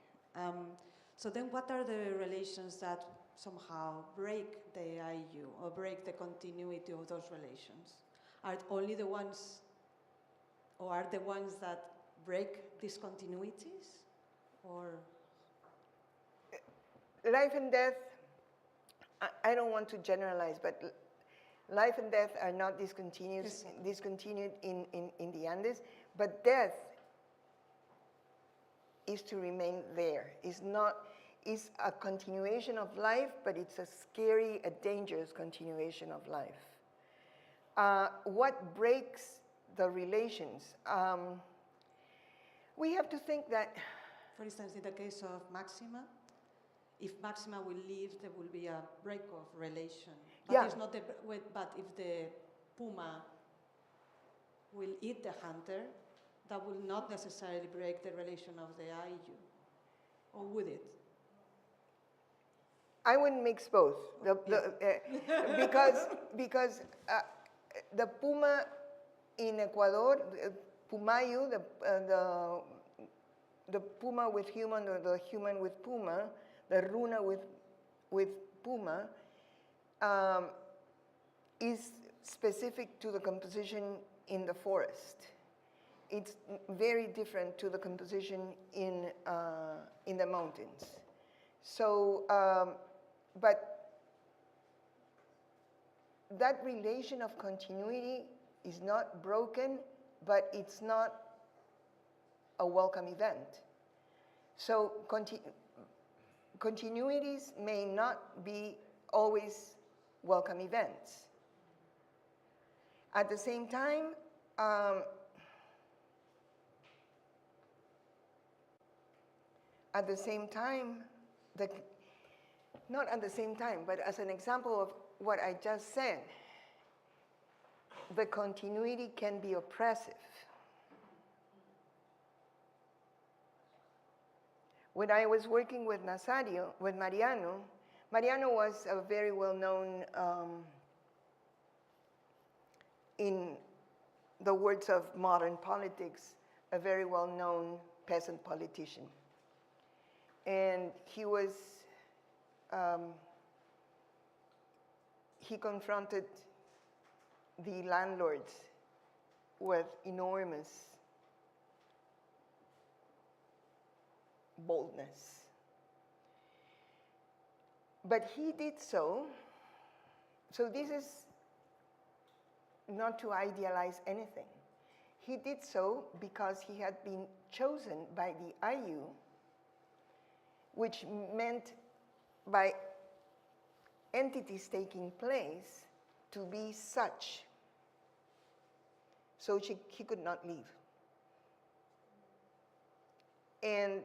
S3: So then what are the relations that somehow break the IU or break the continuity of those relations? Are only the ones, or are the ones that break these continuities, or?
S5: Life and death, I don't want to generalize, but Life and death are not discontinued in the Andes, but death is to remain there. It's a continuation of life, but it's a scary, a dangerous continuation of life. What breaks the relations? We have to think that,
S3: For instance, in the case of Maxima, if Maxima will leave, there will be a break of relation. But,
S5: Yeah.
S3: it's not but if the puma will eat the hunter, that will not necessarily break the relation of the IU. Or would it?
S5: I wouldn't mix both. Because the puma in Ecuador, Pumayu, the puma with human, or the human with puma, the runa with puma, is specific to the composition in the forest. It's very different to the composition in the mountains. So, but that relation of continuity is not broken, but it's not a welcome event. So continuities may not be always welcome events. At the same time, not at the same time, but as an example of what I just said, the continuity can be oppressive. When I was working with Mariano was a very well-known, in the words of modern politics, a very well-known peasant politician. And he was, he confronted the landlords with enormous boldness. But he did so this is not to idealize anything. He did so because he had been chosen by the IU, which meant by entities taking place to be such. So he could not leave. And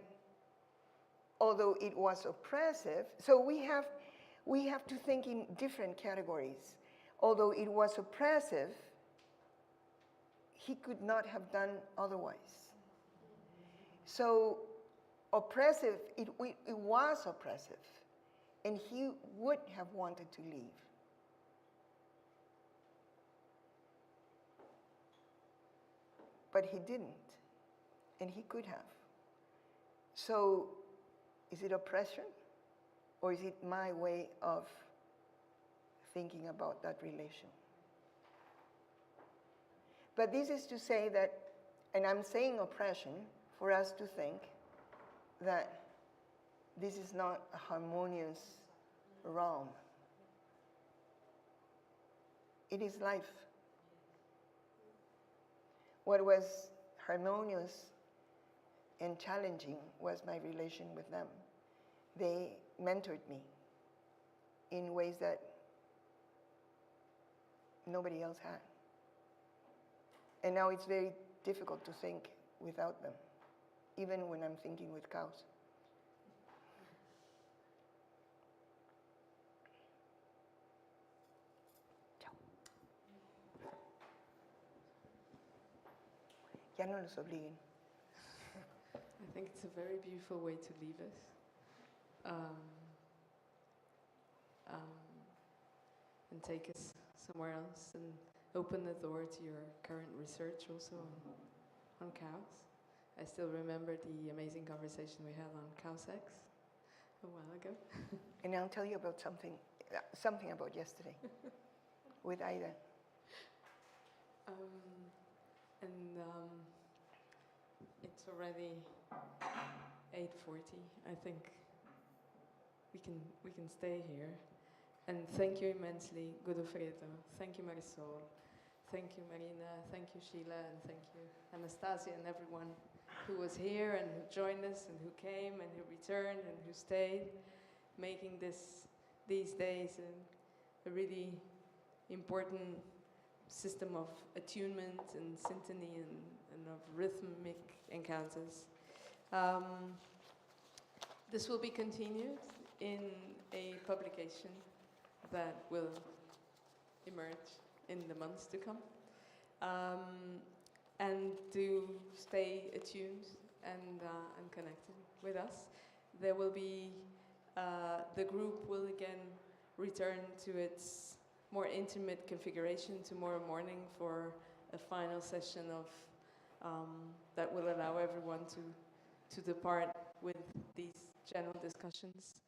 S5: although it was oppressive, so we have to think in different categories. Although it was oppressive, he could not have done otherwise. So oppressive, it was oppressive, and he would have wanted to leave. But he didn't, and he could have. So is it oppression, or is it my way of thinking about that relation? But this is to say that, and I'm saying oppression, for us to think that this is not a harmonious realm. It is life. What was harmonious and challenging was my relation with them. They mentored me in ways that nobody else had. And now it's very difficult to think without them, even when I'm thinking with cows. Ya no los obliguen.
S2: I think it's a very beautiful way to leave us, and take us somewhere else, and open the door to your current research also on cows. I still remember the amazing conversation we had on cow sex a while ago.
S5: And I'll tell you about something about yesterday with Ida.
S2: It's already 8:40. I think we can stay here. And thank you immensely, Godofredo. Thank you, Marisol. Thank you, Marina. Thank you, Sheila. And thank you, Anastasia, and everyone who was here and who joined us and who came and who returned and who stayed, making these days a really important system of attunement and syntony and of rhythmic encounters. This will be continued in a publication that will emerge in the months to come. And to stay attuned and connected with us. There will be, the group will again return to its more intimate configuration tomorrow morning for a final session of that will allow everyone to depart with these general discussions.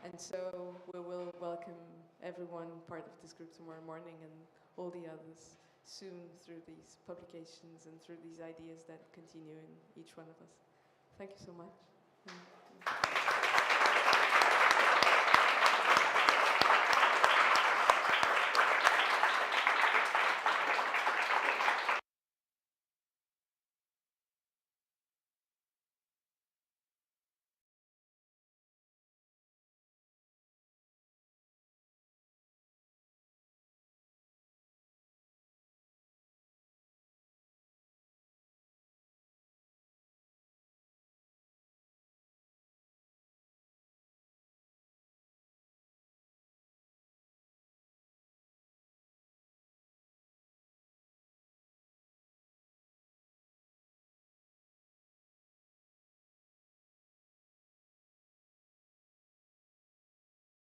S2: And so we will welcome everyone part of this group tomorrow morning and all the others soon through these publications and through these ideas that continue in each one of us. Thank you so much.